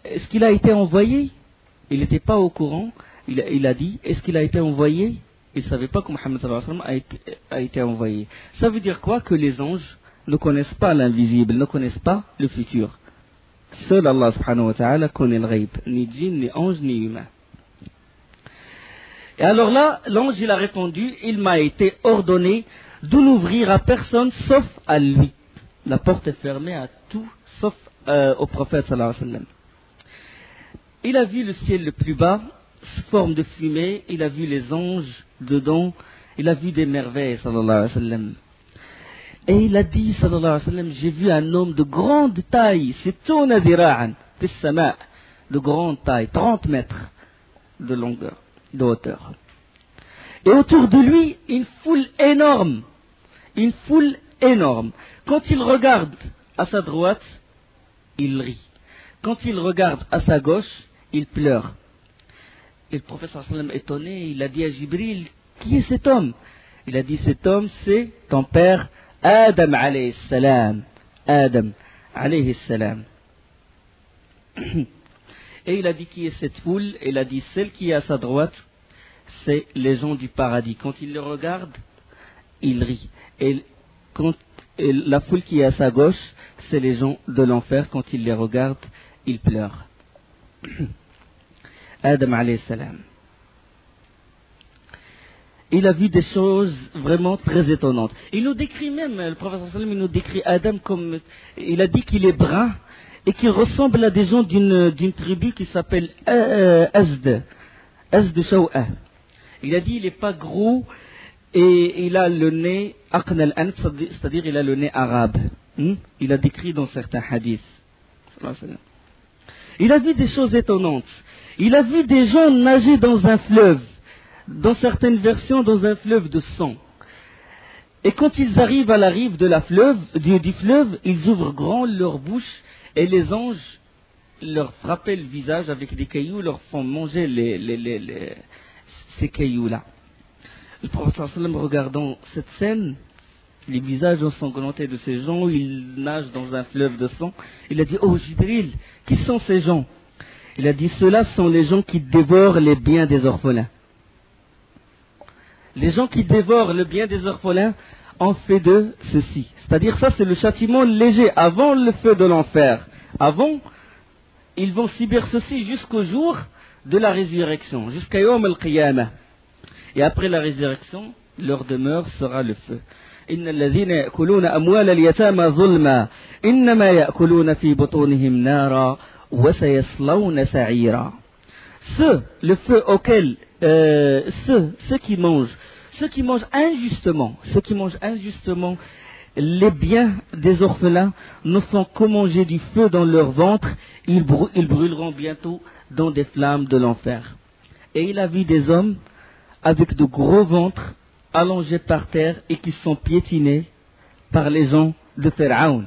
est-ce qu'il a été envoyé? Il n'était pas au courant. Il a dit est-ce qu'il a été envoyé? Il ne savait pas que Muhammad sallallahu alayhi wa sallam a été envoyé. Ça veut dire quoi? Que les anges ne connaissent pas l'invisible, ne connaissent pas le futur. Seul Allah subhanahu wa ta'ala connaît le ghaib, ni djinn, ni ange, ni humain. Et alors là, l'ange il a répondu, il m'a été ordonné de n'ouvrir à personne sauf à lui. La porte est fermée à tout sauf au prophète sallallahu alayhi wa sallam. Il a vu le ciel le plus bas, forme de fumée, il a vu les anges dedans, il a vu des merveilles sallallahu alayhi wa sallam. Et il a dit sallallahu alayhi wa sallam, j'ai vu un homme de grande taille, sittuna dira'an, fis sama', de grande taille, 30 mètres de longueur, de hauteur. Et autour de lui, une foule énorme. Une foule énorme. Quand il regarde à sa droite, il rit. Quand il regarde à sa gauche, il pleure. Et le prophète sallallahu alayhi wa sallam, étonné, il a dit à Jibril, qui est cet homme? Il a dit, cet homme, c'est ton père Adam alayhi salam. Adam alayhi salam. Et il a dit, qui est cette foule? Il a dit, celle qui est à sa droite, c'est les gens du paradis. Quand il le regarde, il rit. Et la foule qui est à sa gauche, c'est les gens de l'enfer. Quand il les regarde, il pleure. Adam alayhi salam. Il a vu des choses vraiment très étonnantes. Il nous décrit même, le prophète sallam, il nous décrit Adam comme, il a dit qu'il est brun et qu'il ressemble à des gens d'une tribu qui s'appelle Azd Shaw'a. Il a dit il n'est pas gros et il a le nez aqn al-anf, c'est-à-dire il a le nez arabe. Il a décrit dans certains hadiths. Il a vu des choses étonnantes. Il a vu des gens nager dans un fleuve. Dans certaines versions, dans un fleuve de sang. Et quand ils arrivent à la rive de du fleuve, ils ouvrent grand leur bouche et les anges leur frappaient le visage avec des cailloux, leur font manger ces cailloux-là. Le prophète sallallahu alayhi wa sallam, regardant cette scène, les visages ensanglantés de ces gens, ils nagent dans un fleuve de sang, il a dit, oh Jibril, qui sont ces gens? Il a dit, ceux-là sont les gens qui dévorent les biens des orphelins. Les gens qui dévorent le bien des orphelins ont fait de ceci. C'est-à-dire ça, c'est le châtiment léger avant le feu de l'enfer. Avant, ils vont subir ceci jusqu'au jour de la résurrection, jusqu'à Yawm al-Qiyamah. Et après la résurrection, leur demeure sera le feu. إن الذين يأكلون أموال اليتامى ظلما إنما يأكلون في بطونهم نارا وسيصلون سعيرا. Le feu auquel ceux qui mangent injustement les biens des orphelins ne font qu'au manger du feu dans leur ventre, ils brûleront bientôt dans des flammes de l'enfer. Et il a vu des hommes avec de gros ventres allongés par terre et qui sont piétinés par les gens de Pharaon.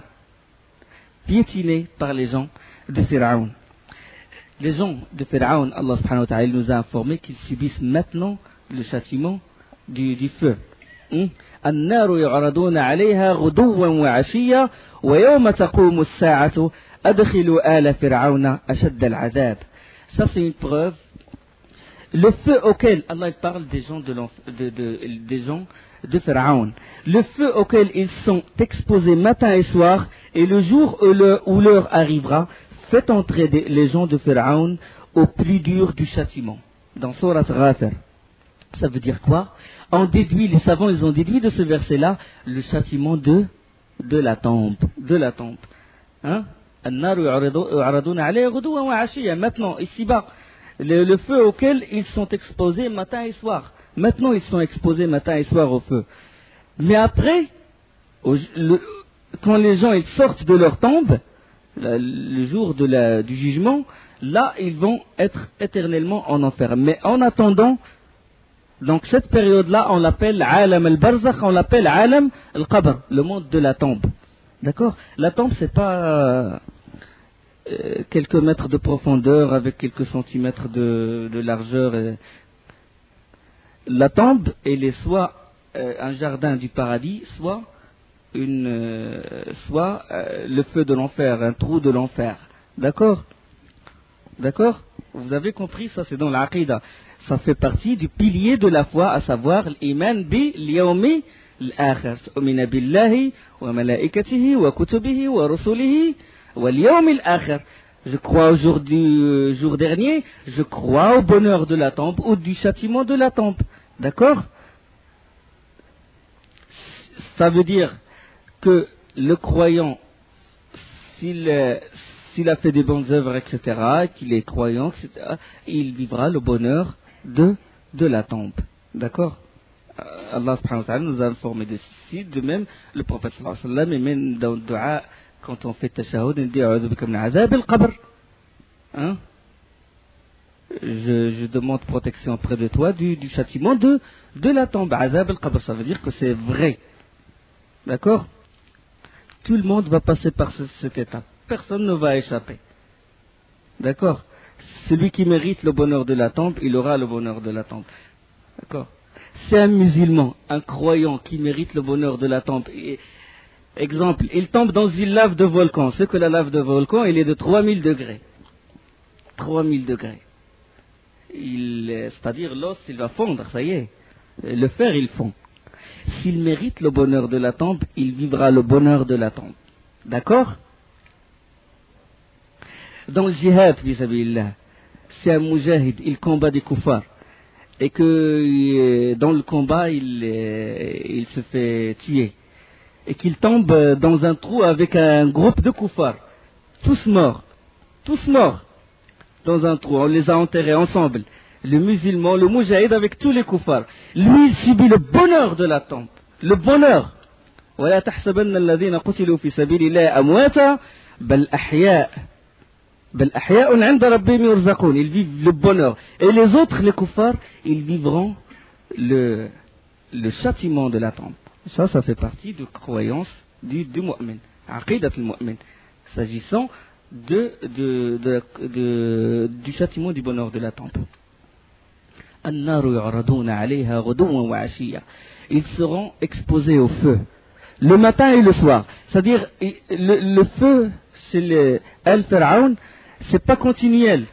Piétinés par les gens de Pharaon. Les gens de Pharaon, Allah subhanahu wa ta'ala nous a informé qu'ils subissent maintenant le châtiment du feu. النار يعرضون عليها غدوا وعشيا ويوم تقوم الساعة أدخلوا آل فرعون أشد العذاب. Ça c'est une preuve. Le feu auquel Allah parle des gens des gens de Pharaon. Le feu auquel ils sont exposés matin et soir, et le jour où l'heure arrivera, fait entrer les gens de Pharaon au plus dur du châtiment. Dans Surat Ghafir. Ça veut dire quoi? Les savants ils ont déduit de ce verset-là le châtiment de la tombe. De la tombe. Hein? Maintenant, ici-bas, le feu auquel ils sont exposés matin et soir. Maintenant, ils sont exposés matin et soir au feu. Mais après, quand les gens ils sortent de leur tombe, le jour du jugement, là, ils vont être éternellement en enfer. Mais en attendant, donc cette période-là, on l'appelle Alam al-Barzakh, on l'appelle Alam al-Qabr, le monde de la tombe. D'accord? La tombe, c'est pas quelques mètres de profondeur avec quelques centimètres de largeur. La tombe, elle est soit un jardin du paradis, soit le feu de l'enfer, un trou de l'enfer. D'accord? D'accord? Vous avez compris, ça c'est dans l'Aqidah. Ça fait partie du pilier de la foi, à savoir l'iman bi l'yawmi الآخر تؤمن بالله وملائكته وكتبه ورسله واليوم الآخر. Je crois au jour dernier, je crois au bonheur de la tombe ou du châtiment de la tombe. D'accord? Ça veut dire que le croyant, s'il a fait des bonnes œuvres, etc., qu'il est croyant, etc., il vivra le bonheur de la tombe. D'accord? Allah subhanahu wa ta'ala nous a informé de ceci. De même, le prophète sallallahu alayhi wa sallam, et même dans le dua, quand on fait tashahhud, on dit a'udhu bika min azab al-qabr. Hein? Je demande protection auprès de toi du châtiment de la tombe. Azab al-qabr, ça veut dire que c'est vrai. D'accord? Tout le monde va passer par cette étape. Personne ne va échapper. D'accord? Celui qui mérite le bonheur de la tombe, il aura le bonheur de la tombe. D'accord? C'est un musulman, un croyant qui mérite le bonheur de la tombe. Exemple, il tombe dans une lave de volcan. C'est que la lave de volcan, elle est de 3000 degrés. 3000 degrés. C'est-à-dire l'os, il va fondre, ça y est. Le fer, il fond. S'il mérite le bonheur de la tombe, il vivra le bonheur de la tombe. D'accord? Dans le djihad, bismillah, c'est un moujahid, il combat des kuffars. Et que dans le combat, il se fait tuer. Et qu'il tombe dans un trou avec un groupe de kuffars. Tous morts. Dans un trou. On les a enterrés ensemble. Le musulman, le moujahid avec tous les kuffars. Lui, il subit le bonheur de la tombe. Le bonheur. وَلَا تَحْسَبَنَّ الَّذِينَ قُتِلُوا فِي سَبِيلِ اللَّهِ أَمْوَاتًا بَلْ أَحْيَاءٌ عِنْدَ رَبِّهِمْ يُرْزَقُونَ. Ils vivent le bonheur. Et les autres, les kuffars, ils vivront le châtiment de la tombe. Ça fait partie de croyance du mu'min. Aqidat al-mu'min. S'agissant du châtiment du bonheur de la tombe. Ils seront exposés au feu le matin et le soir. C'est-à-dire le feu chez les Al-Fir'aun, c'est pas continuel.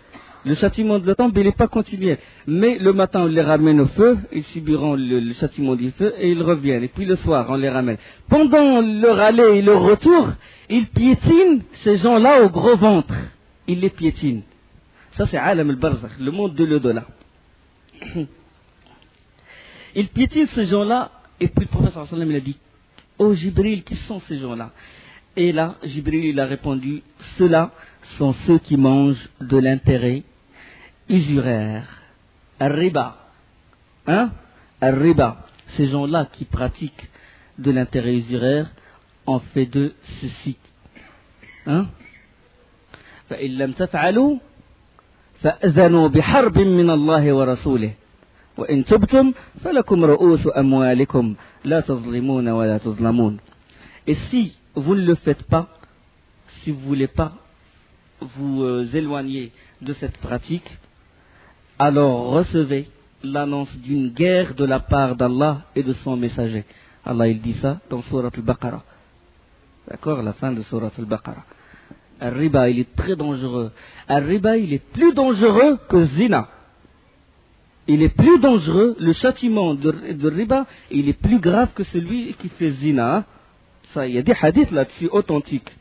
Le châtiment de la tombe, il n'est pas continuel. Mais le matin, on les ramène au feu, ils subiront le châtiment du feu et ils reviennent. Et puis le soir, on les ramène. Pendant leur aller et leur retour, ils piétinent ces gens-là au gros ventre. Ils les piétinent. Ça, c'est Alam al-Barzakh, le monde de l'au-delà. Ils piétinent ces gens-là, et puis le prophète sallallahu alayhi wa sallam, il a dit, oh Jibril, qui sont ces gens-là? Et là, Jibril, il a répondu, ceux-là sont ceux qui mangent de l'intérêt usuraire. Al-riba. Hein? Al-riba. Ces gens-là qui pratiquent de l'intérêt usuraire en fait de ceci. Hein? فإن لم تفعلوا فأذنوا بحرب من الله ورسوله وإن تبتم فلكم رؤوس أموالكم لا تظلمون ولا تظلمون. Et si vous ne le faites pas, si vous ne voulez pas vous éloigner de cette pratique, alors recevez l'annonce d'une guerre de la part d'Allah et de son messager. Allah il dit ça dans Surat al-Baqarah. D'accord? La fin de Surat al-Baqarah. Al-Riba, il est très dangereux. Al-Riba, il est plus dangereux que Zina. Il est plus dangereux, le châtiment de Riba, il est plus grave que celui qui fait Zina. Ça, il y a des hadiths là-dessus authentiques.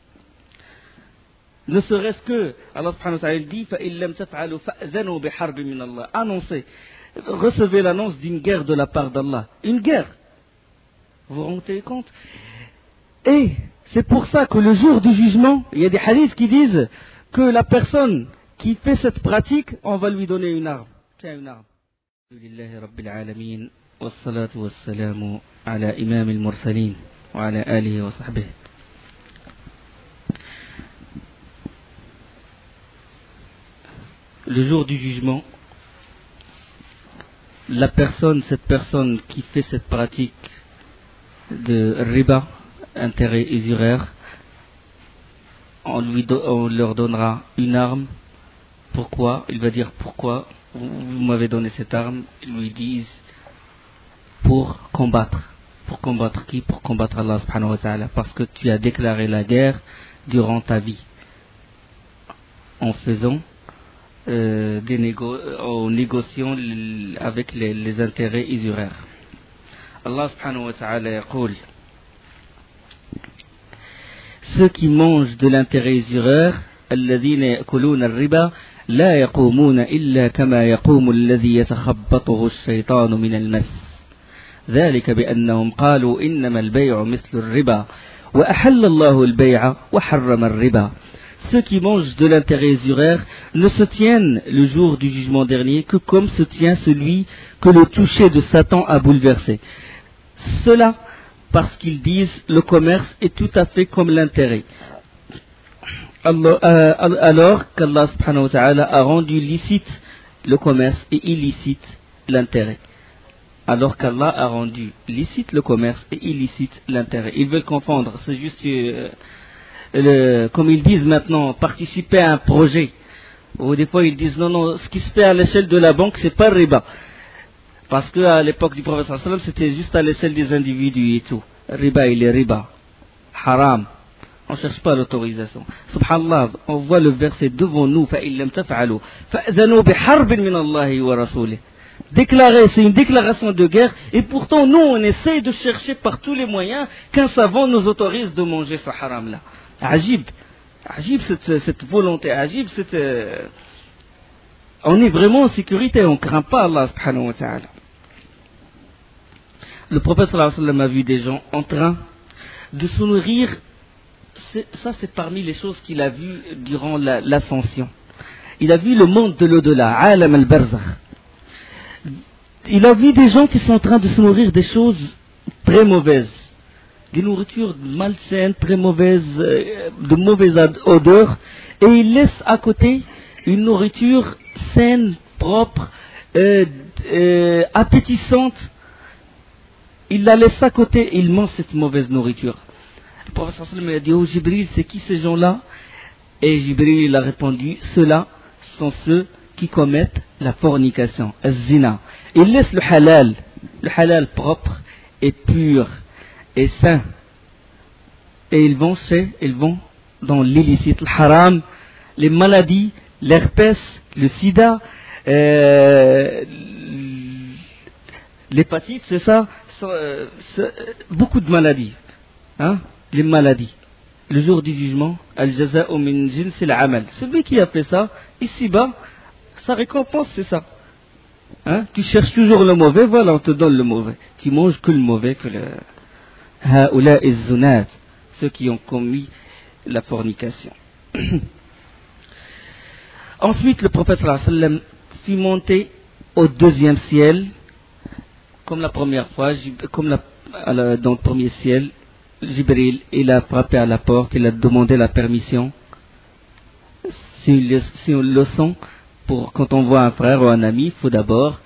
Ne serait-ce que, Allah subhanahu wa ta'ala dit, فَإِن لَمْ تَفْعَلُوا فَأْذَنُوا بِحَرْبٍ مِّنَ اللَّهِ. Annoncez, recevez l'annonce d'une guerre de la part d'Allah. Une guerre. Vous vous rendez compte? Et c'est pour ça que le jour du jugement, il y a des hadiths qui disent que la personne qui fait cette pratique, on va lui donner une arme. Tiens, une arme. Alhamdulillahi Rabbil Alamin, wassalatu wassalamu ala imam al-mursalin, wa ala alihi wa sahbihi. Le jour du jugement, cette personne qui fait cette pratique de riba, intérêt usuraire, on leur donnera une arme. Pourquoi? Il va dire pourquoi vous m'avez donné cette arme. Ils lui disent pour combattre. Pour combattre qui? Pour combattre Allah subhanahu wa ta'ala. Parce que tu as déclaré la guerre durant ta vie en faisant en négociant avec les intérêts usuraires. Allah subhanahu wa ta'ala يقول ceux qui mangent de l'intérêt usuraire الذين يأكلون الربا لا يقومون إلا كما يقوم الذي يتخبطه الشيطان من المس ذلك بأنهم قالوا إنما البيع مثل الربا وأحل الله البيع وحرم الربا. Ceux qui mangent de l'intérêt usuraire ne se tiennent le jour du jugement dernier que comme se tient celui que le toucher de Satan a bouleversé. Cela parce qu'ils disent le commerce est tout à fait comme l'intérêt. Alors qu'Allah subhanahu wa ta'ala a rendu licite le commerce et illicite l'intérêt. Alors qu'Allah a rendu licite le commerce et illicite l'intérêt. Ils veulent confondre, c'est juste, comme ils disent maintenant, participer à un projet. Ou des fois ils disent non, ce qui se fait à l'échelle de la banque, c'est pas riba. Parce qu'à l'époque du prophète sallallahu alayhi wa sallam, c'était juste à l'échelle des individus et tout. Riba, il est riba. Haram. On ne cherche pas l'autorisation. Subhanallah, on voit le verset devant nous. فَإِن لَمْ تَفْعَلُوا فَأْذَنُوا بِحَرْبٍ مِّنَ اللَّهِ وَرَسُولِهِ. Déclarer, c'est une déclaration de guerre, et pourtant nous on essaye de chercher par tous les moyens qu'un savant nous autorise de manger ce haram là. Ajib cette volonté, ajib on est vraiment en sécurité, on ne craint pas Allah subhanahu wa ta'ala. Le prophète sallallahu alayhi wa sallam a vu des gens en train de se nourrir, ça c'est parmi les choses qu'il a vues durant l'ascension. Il a vu le monde de l'au-delà, alam al-barzakh. Il a vu des gens qui sont en train de se nourrir des choses très mauvaises, des nourritures malsaines, très mauvaises, de mauvaise odeur, et il laisse à côté une nourriture saine, propre, appétissante. Il la laisse à côté, il mange cette mauvaise nourriture. Le prophète sallallahu alayhi wa sallam a dit: oh Jibril, c'est qui ces gens-là? Et Jibril a répondu: ceux-là sont ceux qui commettent la fornication, az-zina. Ils laissent le halal propre et pur et sain, et ils vont dans l'illicite, le haram, les maladies, l'herpès, le sida, l'hépatite, c'est ça, beaucoup de maladies, hein, les maladies. Le jour du jugement, al-jaza'u min jinsil amal. Celui qui a fait ça, ici-bas, sa récompense, c'est ça. Hein? Tu cherches toujours le mauvais, voilà, on te donne le mauvais. Tu manges que le mauvais, que le haoula et zunat, ceux qui ont commis la fornication. Ensuite, le prophète sallallahu alayhi wa sallam fut monté au deuxième ciel, comme la première fois, dans le premier ciel. Jibril, il a frappé à la porte, il a demandé la permission. C'est une leçon. Quand on voit un frère ou un ami, il faut d'abord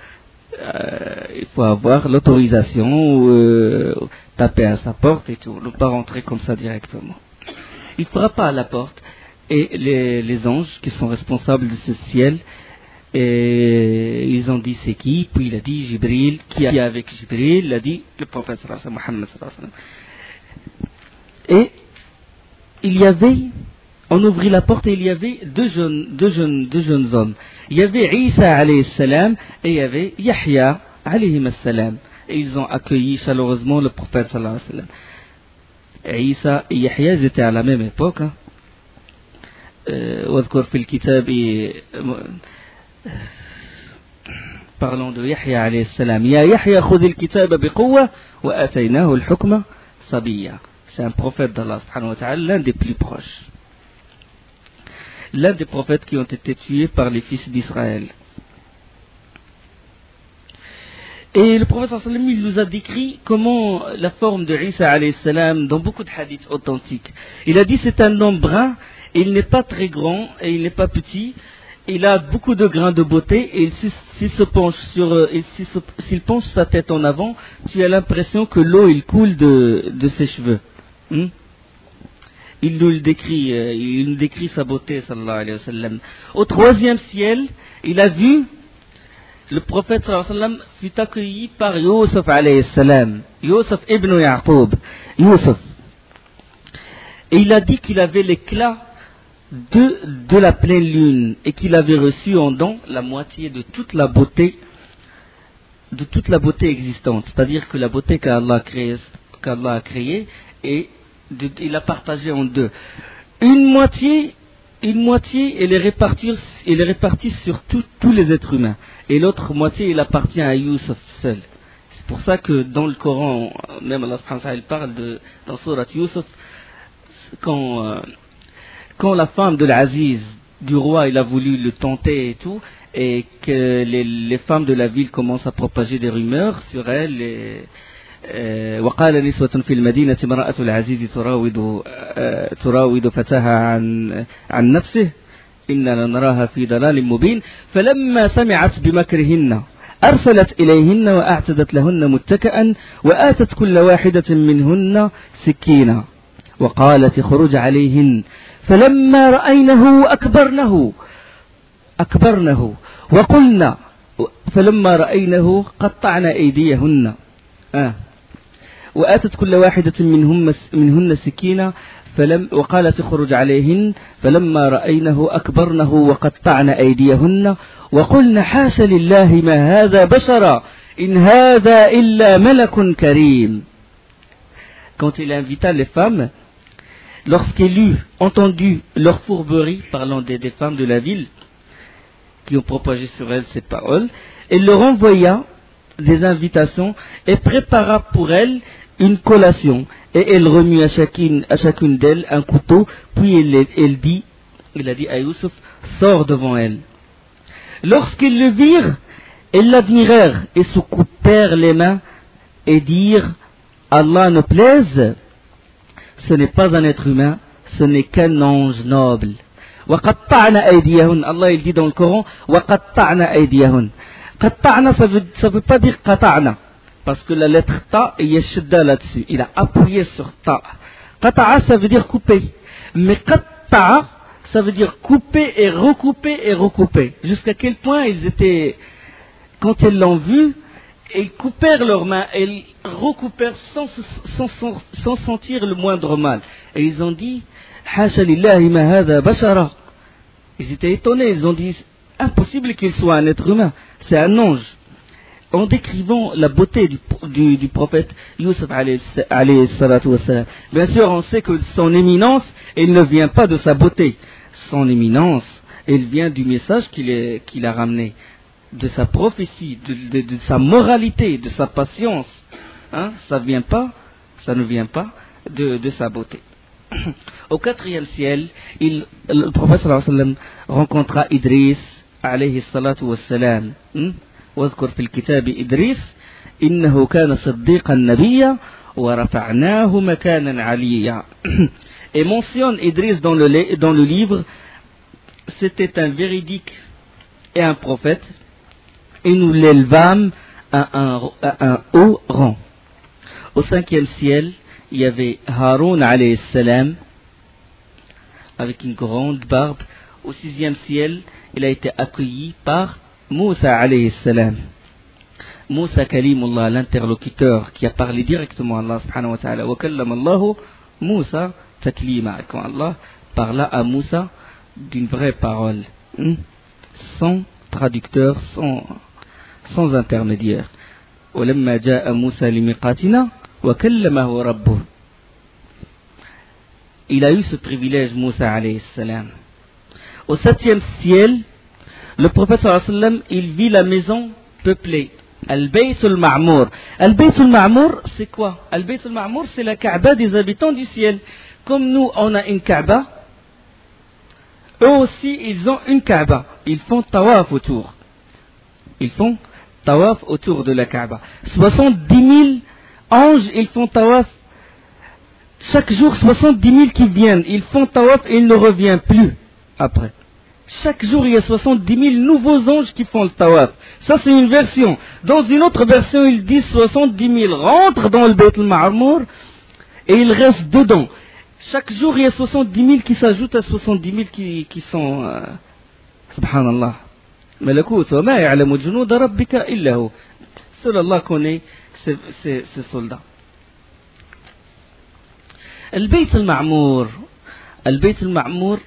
avoir l'autorisation ou taper à sa porte et tout, ne pas rentrer comme ça directement. Il frappa à la porte et les anges qui sont responsables de ce ciel, et ils ont dit c'est qui, puis il a dit Jibril, qui est avec Jibril, il a dit le prophète sallallahu alayhi wa sallam, Muhammad sallallahu alayhi wa sallam. Et il y avait, on ouvrit la porte et il y avait deux jeunes hommes. Il y avait Isa alayhi salam et il y avait Yahya alayhi salam. Et ils ont accueilli chaleureusement le prophète sallallahu alayhi wa sallam. Isa et Yahya, ils étaient à la même époque. واذكر في الكتاب parlons de Yahya alayhi salam. Ya Yahya khudh al-kitab biquwwa wa ataynahu al-hukma sabiyya. C'est un prophète d'Allah subhanahu wa ta'ala, l'un des plus proches. L'un des prophètes qui ont été tués par les fils d'Israël. Et le prophète sallallahu alayhi wa sallam, il nous a décrit comment la forme de Isa alayhi salam dans beaucoup de hadiths authentiques. Il a dit c'est un homme brun, il n'est pas très grand et il n'est pas petit, il a beaucoup de grains de beauté, et s'il penche sa tête en avant, tu as l'impression que l'eau il coule de ses cheveux. Il nous décrit sa beauté sallallahu alayhi wa sallam. Au troisième ciel, il a vu le prophète sallallahu alayhi wa sallam fut accueilli par Yusuf alayhi salam, Yusuf ibn Yaqub, Yusuf. Et il a dit qu'il avait l'éclat de la pleine lune et qu'il avait reçu en don la moitié de toute la beauté de toute la beauté existante. C'est-à-dire que la beauté qu'Allah a créée, il a partagé en deux. Une moitié, elle est répartie sur tous les êtres humains. Et l'autre moitié, il appartient à Youssef seul. C'est pour ça que dans le Coran, même Allah subhanahu wa ta'ala parle dans Surat Youssef, quand la femme de l'Aziz, du roi, il a voulu le tenter et tout, et que les femmes de la ville commencent à propager des rumeurs sur elle, وقال نسوة في المدينة امرأة العزيز تراود فتاها عن نفسه إننا نراها في ضلال مبين فلما سمعت بمكرهن أرسلت إليهن وأعتدت لهن متكئا وآتت كل واحدة منهن سكينا وقالت اخرج عليهن فلما رأينه أكبرنه وقلنا فلما رأينه قطعنا أيديهن وآتت كل واحدة منهن سكينا وقالت اخرج عليهن فلما رأينه أكبرنه وقطعنا أيديهن وقلنا حاش لله ما هذا بشرا إن هذا إلا ملك كريم. Quand il invita les femmes, lorsqu'il eut entendu leur fourberie parlant des femmes de la ville qui ont propagé sur elles ces paroles, il leur envoya des invitations et prépara pour elles une collation, et elle remue à chacune d'elles un couteau, puis il a dit à Youssef, sors devant elle. Lorsqu'ils le virent, ils l'admirèrent et se coupèrent les mains et dirent, Allah ne plaise, ce n'est pas un être humain, ce n'est qu'un ange noble. Allah il dit dans le Coran, وَقَطَّعْنَا أَيْدِيَهُنْ. Qatta'na, ça veut pas dire qata'na, parce que la lettre ta, il y a shidda là-dessus. Il a appuyé sur ta. Qata'a, ça veut dire couper. Mais qatta'a, ça veut dire couper et recouper. Jusqu'à quel point ils étaient, quand ils l'ont vu, ils coupèrent leurs mains, et ils recoupèrent sans sentir le moindre mal. Et ils ont dit, hasha lillahi ma hadha bashara. Ils étaient étonnés, ils ont dit, impossible qu'il soit un être humain, c'est un ange. En décrivant la beauté du prophète Youssef alayhi salatu wassalam, bien sûr on sait que son éminence, elle ne vient pas de sa beauté. Son éminence, elle vient du message qu'il a ramené, de sa prophétie, de sa moralité, de sa patience. Hein? Ça ne vient pas de sa beauté. Au 4e ciel, le prophète sallallahu alayhi wa sallam rencontra Idris عليه الصلاة والسلام. واذكر في الكتاب إدريس إنه كان صديقا نبيا ورفعناه مكانا عليا. Et mentionne Idris dans le livre, c'était un véridique et un prophète, et nous l'élevâmes à un haut rang. Au 5e ciel, il y avait Haroun alayhi salam avec une grande barbe. Au 6e ciel, il a été accueilli par Moussa alayhi salam. Moussa Kalimullah, l'interlocuteur qui a parlé directement à Allah subhanahu wa ta'ala. Wa kallama Allahu Moussa taklima. Quand Allah parla à Moussa d'une vraie parole, sans traducteur, sans intermédiaire. ولما جاء موسى لميقاتنا وكلمه ربه. Il a eu ce privilège, Moussa alayhi salam. Au 7e ciel, le prophète sallallahu alayhi wa sallam, il vit la maison peuplée. Al-Bayt al-Ma'mour. Al-Bayt al-Ma'mour, c'est quoi? Al-Bayt al-Ma'mour, c'est la Kaaba des habitants du ciel. Comme nous, on a une Kaaba, eux aussi, ils ont une Kaaba. Ils font tawaf autour. Ils font tawaf autour de la Kaaba. 70 000 anges, ils font tawaf. Chaque jour, 70 000 qui viennent. Ils font tawaf et ils ne reviennent plus après. Chaque jour, il y a 70 000 nouveaux anges qui font le tawaf. Ça, c'est une version. Dans une autre version, ils disent 70 000 rentrent dans le Bayt al-Ma'mour et ils restent dedans. Chaque jour, il y a 70 000 qui s'ajoutent à 70 000 qui sont... Subhanallah. Malakut wa ma ya'lamu junuda rabbika illa hu. Seul Allah connaît ces soldats. Al-Bayt al-Ma'mour. Al-Bayt al-Ma'mour,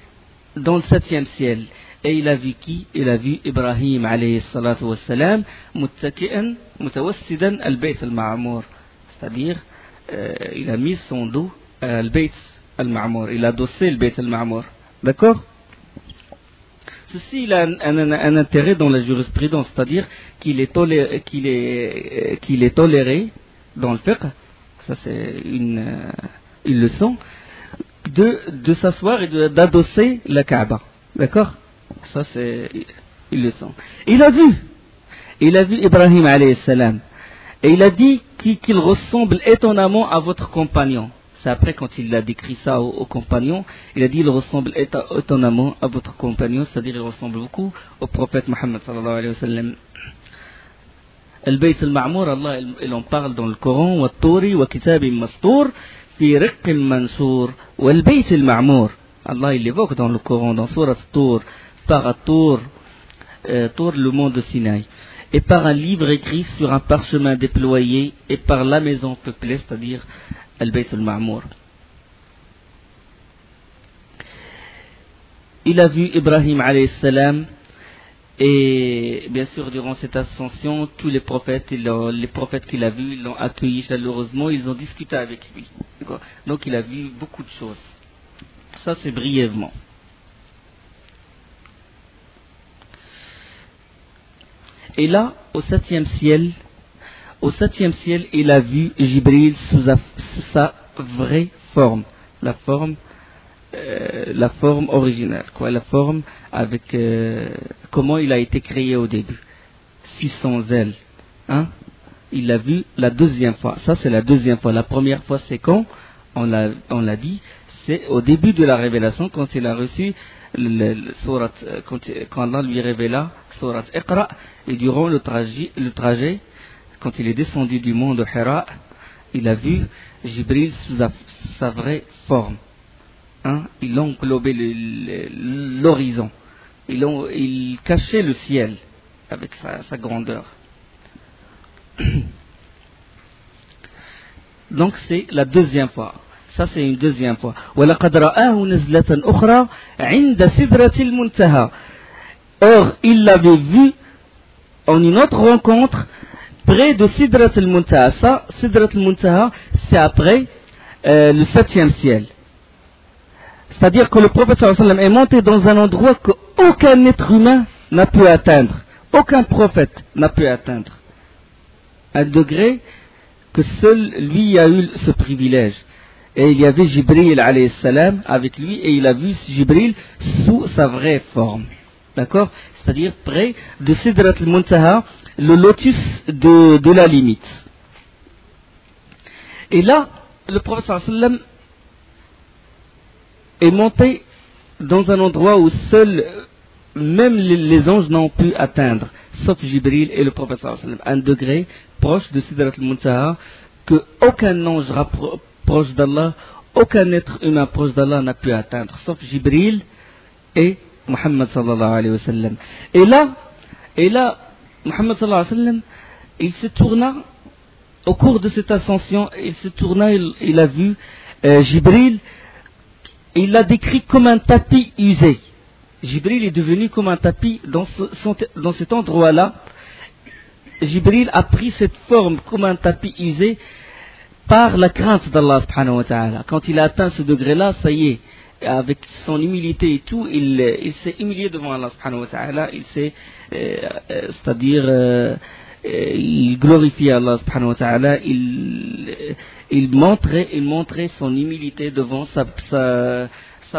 dans le 7e ciel. Et il a vu qui? Il a vu Ibrahim alayhi salatu wassalam muttaki'an mutawassidan al-bayt al-ma'mur. C'est-à-dire, il a mis son dos à al-bayt al-ma'mur. Il a adossé le bayt al-ma'mur. D'accord? Ceci il a un intérêt dans la jurisprudence, c'est-à-dire qu'il est toléré dans le fiqh, ça c'est une leçon, de s'asseoir et d'adosser la Kaaba. D'accord? Ça c'est une leçon. Il a vu Ibrahim alayhi salam, et il a dit qu'il ressemble étonnamment à votre compagnon. C'est après quand il a décrit ça au compagnon, il a dit il ressemble étonnamment à votre compagnon, c'est-à-dire il ressemble beaucoup au prophète Mohammed sallallahu alayhi wa sallam. Al-Bayt al-Ma'mur, Allah il en parle dans le Coran, wa Turi wa kitabim mastur fi riqqim mansur wa al-Bayt al-Ma'mur. Allah il l'évoque dans le Coran, dans Surat Tour, par Tour, le mont de Sinaï, et par un livre écrit sur un parchemin déployé, et par la maison peuplée, c'est-à-dire Al-Bayt al-Ma'mur. Il a vu Ibrahim alayhi salam, et bien sûr durant cette ascension, tous les prophètes qu'il a vus, ils l'ont accueilli chaleureusement, ils ont discuté avec lui. Donc il a vu beaucoup de choses. Ça c'est brièvement. Et là, au septième ciel, il a vu Jibril sous sa vraie forme, la forme originale, quoi, la forme avec comment il a été créé au début, 600 ailes, hein. Il l'a vu la deuxième fois. Ça c'est la deuxième fois. La première fois c'est quand on l'a dit, c'est au début de la révélation, quand il a reçu surat, quand Allah lui révéla surat Iqra, et durant le trajet, quand il est descendu du mont de Hira, il a vu Jibril sous sa vraie forme. Hein? Il englobait l'horizon. Il cachait le ciel avec sa grandeur. Donc c'est la deuxième fois. Ça c'est une deuxième fois. وَلَقَدْ رَآهُ نَزْلَةً أُخْرَى عِنْدَ سِدْرَةِ الْمُنْتَهَى. Or, il l'avait vu en une autre rencontre près de Sidrat al-Muntaha. Ça, Sidrat al-Muntaha, c'est après le septième ciel. C'est-à-dire que le prophète sallallahu alayhi wa sallam est monté dans un endroit qu'aucun être humain n'a pu atteindre. Aucun prophète n'a pu atteindre. Un degré que seul lui a eu ce privilège. Et il y avait Jibril alayhi salam avec lui, et il a vu Jibril sous sa vraie forme. D'accord? C'est-à-dire près de Sidrat al-Muntaha, le lotus de la limite. Et là, le prophète sallallahu alayhi wa sallam est monté dans un endroit où seuls, même les anges n'ont pu atteindre, sauf Jibril et le prophète sallallahu alayhi wa sallam. Un degré proche de Sidrat al-Muntaha que aucun ange proche d'Allah, aucun être humain proche d'Allah n'a pu atteindre, sauf Jibril et Muhammad sallallahu alayhi wa sallam. Et là, Muhammad sallallahu alayhi wa sallam, il se tourna, au cours de cette ascension, il a vu Jibril, il l'a décrit comme un tapis usé. Jibril est devenu comme un tapis dans cet endroit-là. Jibril a pris cette forme comme un tapis usé par la crainte d'Allah subhanahu wa ta'ala. Quand il a atteint ce degré-là, ça y est, avec son humilité et tout, il s'est humilié devant Allah subhanahu wa ta'ala, c'est-à-dire il glorifiait Allah subhanahu wa ta'ala, il montrait son humilité devant sa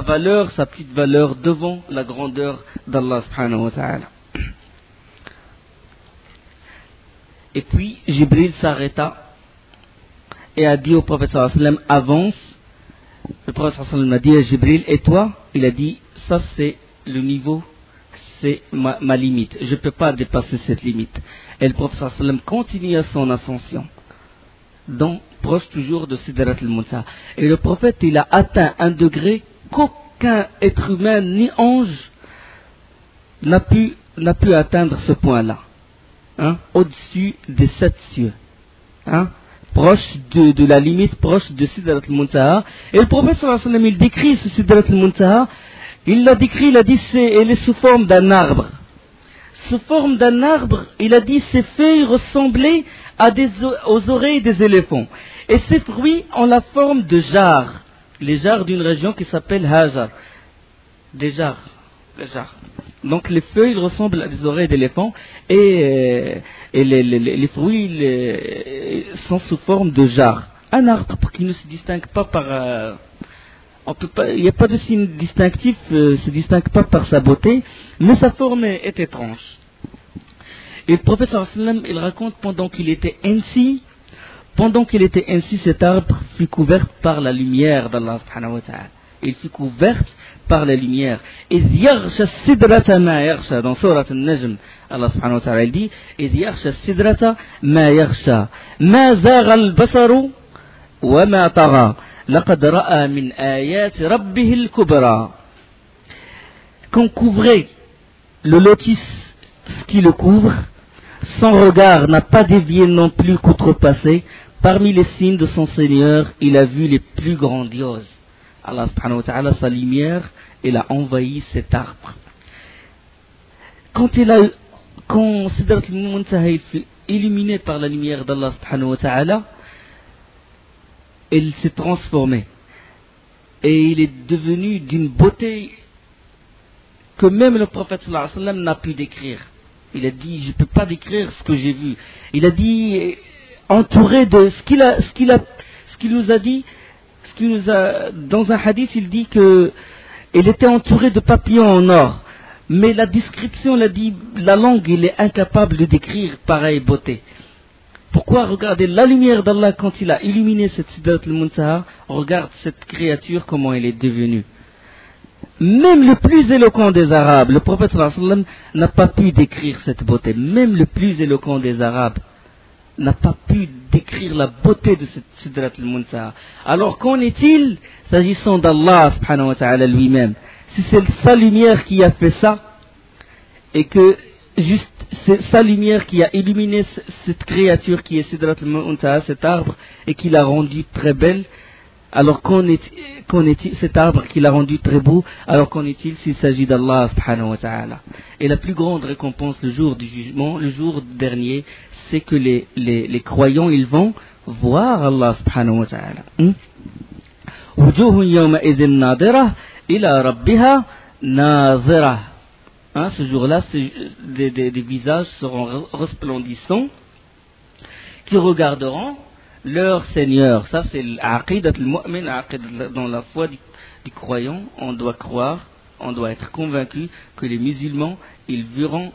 valeur, sa petite valeur devant la grandeur d'Allah subhanahu wa ta'ala. Et puis Jibril s'arrêta et a dit au prophète sallallahu alayhi wa sallam, avance. Le prophète sallallahu alayhi wa sallam a dit à Jibril, et toi? Il a dit, ça c'est le niveau, c'est ma limite, je ne peux pas dépasser cette limite. Et le prophète sallallahu alayhi wa sallam continua son ascension, donc proche toujours de Sidrat al-Muntaha. Et le prophète, il a atteint un degré qu'aucun être humain ni ange n'a pu atteindre ce point-là, hein, au-dessus des 7 cieux, hein, proche de la limite, proche de Sidrat al-Muntaha. Et le prophète sallallahu alayhi wa sallam, il décrit ce Sidrat al-Muntaha Il l'a décrit, il a dit elle est sous forme d'un arbre. Sous forme d'un arbre, il a dit ses feuilles ressemblaient aux oreilles des éléphants. Et ses fruits ont la forme de jarres. Les jarres d'une région qui s'appelle Hajar. Des jarres. Donc les feuilles ressemblent à des oreilles d'éléphant et les fruits sont sous forme de jarres. Un arbre qui ne se distingue pas par... il n'y a pas de signe distinctif, ne se distingue pas par sa beauté, mais sa forme est étrange. Et le prophète sallallahu alayhi wa sallam, il raconte pendant qu'il était ainsi, cet arbre fut couvert par la lumière d'Allah subhanahu wa ta'ala. Il fut couvert par la lumière. إذ يغشى السدرة ما يغشى dans sourate An-Najm, Allah subhanahu wa ta'ala il dit إذ يغشى السدرة ما يغشى ما زاغ البصر وما طغى لقد رأى من آيات ربه الكبرى. Qu'on couvrait le lotus, ce qui le couvre, son regard n'a pas dévié non plus qu'outrepassé. Parmi les signes de son Seigneur, il a vu les plus grandioses. Allah subhanahu wa ta'ala, sa lumière, il a envahi cet arbre. Quand Sidrat al-Muntaha fut illuminé par la lumière d'Allah subhanahu wa ta'ala, il s'est transformé. Et il est devenu d'une beauté que même le prophète sallallahu alayhi wa sallam n'a pu décrire. Il a dit, je ne peux pas décrire ce que j'ai vu. Il a dit, entouré de ce qu'il nous a dit, dans un hadith, il dit que il était entouré de papillons en or. Mais la description, la langue, il est incapable de décrire pareille beauté. Pourquoi? Regardez la lumière d'Allah quand il a illuminé cette Sidrat al-Muntaha. Regarde cette créature, comment elle est devenue. Même le plus éloquent des Arabes, le prophète sallallahu alayhi wa sallam n'a pas pu décrire cette beauté. Même le plus éloquent des Arabes n'a pas pu décrire la beauté de cette Sidrat al-Muntaha. Alors qu'en est-il s'agissant d'Allah subhanahu wa ta'ala lui-même? Si c'est sa lumière qui a fait ça, et que juste c'est sa lumière qui a illuminé cette créature qui est Sidrat al-Muntaha, cet arbre, et qui l'a rendu très belle, alors qu'en est-il, cet arbre qui l'a rendu très beau, alors qu'en est-il s'il s'agit d'Allah subhanahu wa ta'ala? Et la plus grande récompense le jour du jugement, le jour dernier, c'est que les croyants, ils vont voir Allah subhanahu wa ta'ala. Wujuhun yawma idhin nadira ila rabbiha nazira. Ce jour-là, des visages seront resplendissants qui regarderont leur Seigneur. Ça, c'est l'aqidat al-mu'min, dans la foi du croyant. On doit croire, on doit être convaincu que les musulmans, ils verront,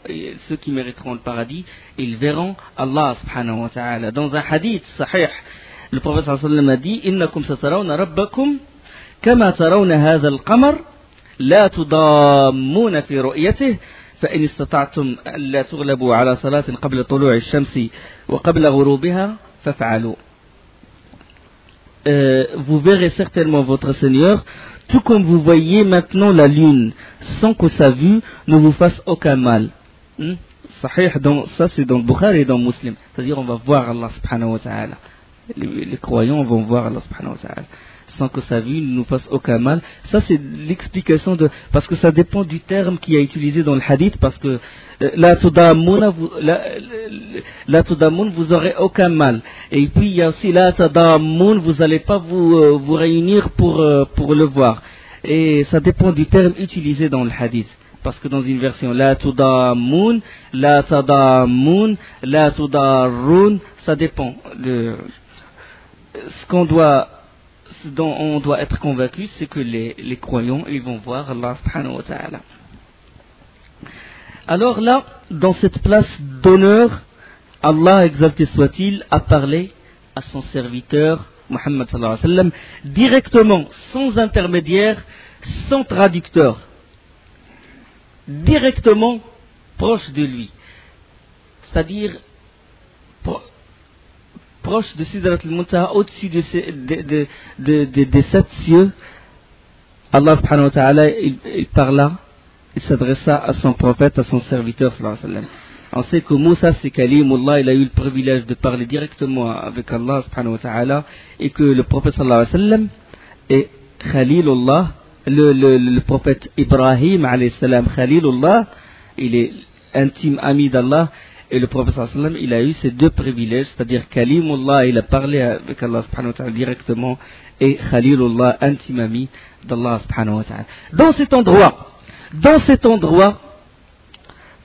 ceux qui mériteront le paradis, ils verront Allah subhanahu wa ta'ala. Dans un hadith sahih, le prophète sallallahu alayhi wa sallam a dit innakum satarawna rabbakum kama tarawna hadha al-qamar la tudammuna fi ru'yatihi فإن استطعتم ألا تغلبوا على صلاة قبل طلوع الشمس وقبل غروبها فافعلوا. Vous verrez certainement votre Seigneur, tout comme vous voyez maintenant la lune, sans que sa vue ne vous fasse aucun mal. Sahih, ça c'est dans le Bukhari et dans le Muslim. C'est-à-dire on va voir Allah subhanahu wa ta'ala. Les croyants vont voir Allah subhanahu wa ta'ala, sans que sa vue ne nous fasse aucun mal. Ça c'est l'explication parce que ça dépend du terme qui est utilisé dans le hadith, parce que la tudammun, vous aurez aucun mal. Et puis il y a aussi la tadammun, vous n'allez pas vous réunir pour le voir. Et ça dépend du terme utilisé dans le hadith. Parce que dans une version, la tudammun, la tadammun, la tudarrun, ça dépend de ce dont on doit être convaincu, c'est que les croyants, ils vont voir Allah subhanahu wa ta'ala. Alors là, dans cette place d'honneur, Allah, exalté soit-il, a parlé à son serviteur, Muhammad sallallahu alayhi wa sallam, directement, sans intermédiaire, sans traducteur, directement proche de lui. C'est-à-dire, proche de Sidrat al-Muntaha, au-dessus des 7 cieux. Allah subhanahu wa ta'ala, il parla, il s'adressa à son prophète, à son serviteur sallallahu alayhi wa sallam. On sait que Moussa, c'est Kalimullah, il a eu le privilège de parler directement avec Allah subhanahu wa ta'ala, et que le prophète sallallahu alayhi wa sallam est Khalilullah, le prophète Ibrahim, alayhi salam, Khalilullah, il est intime ami d'Allah, et le prophète sallallahu alayhi wa sallam, il a eu ces deux privilèges, c'est-à-dire Kalimullah, il a parlé avec Allah subhanahu wa ta'ala directement, et Khalilullah, intime ami d'Allah subhanahu wa ta'ala. Dans cet endroit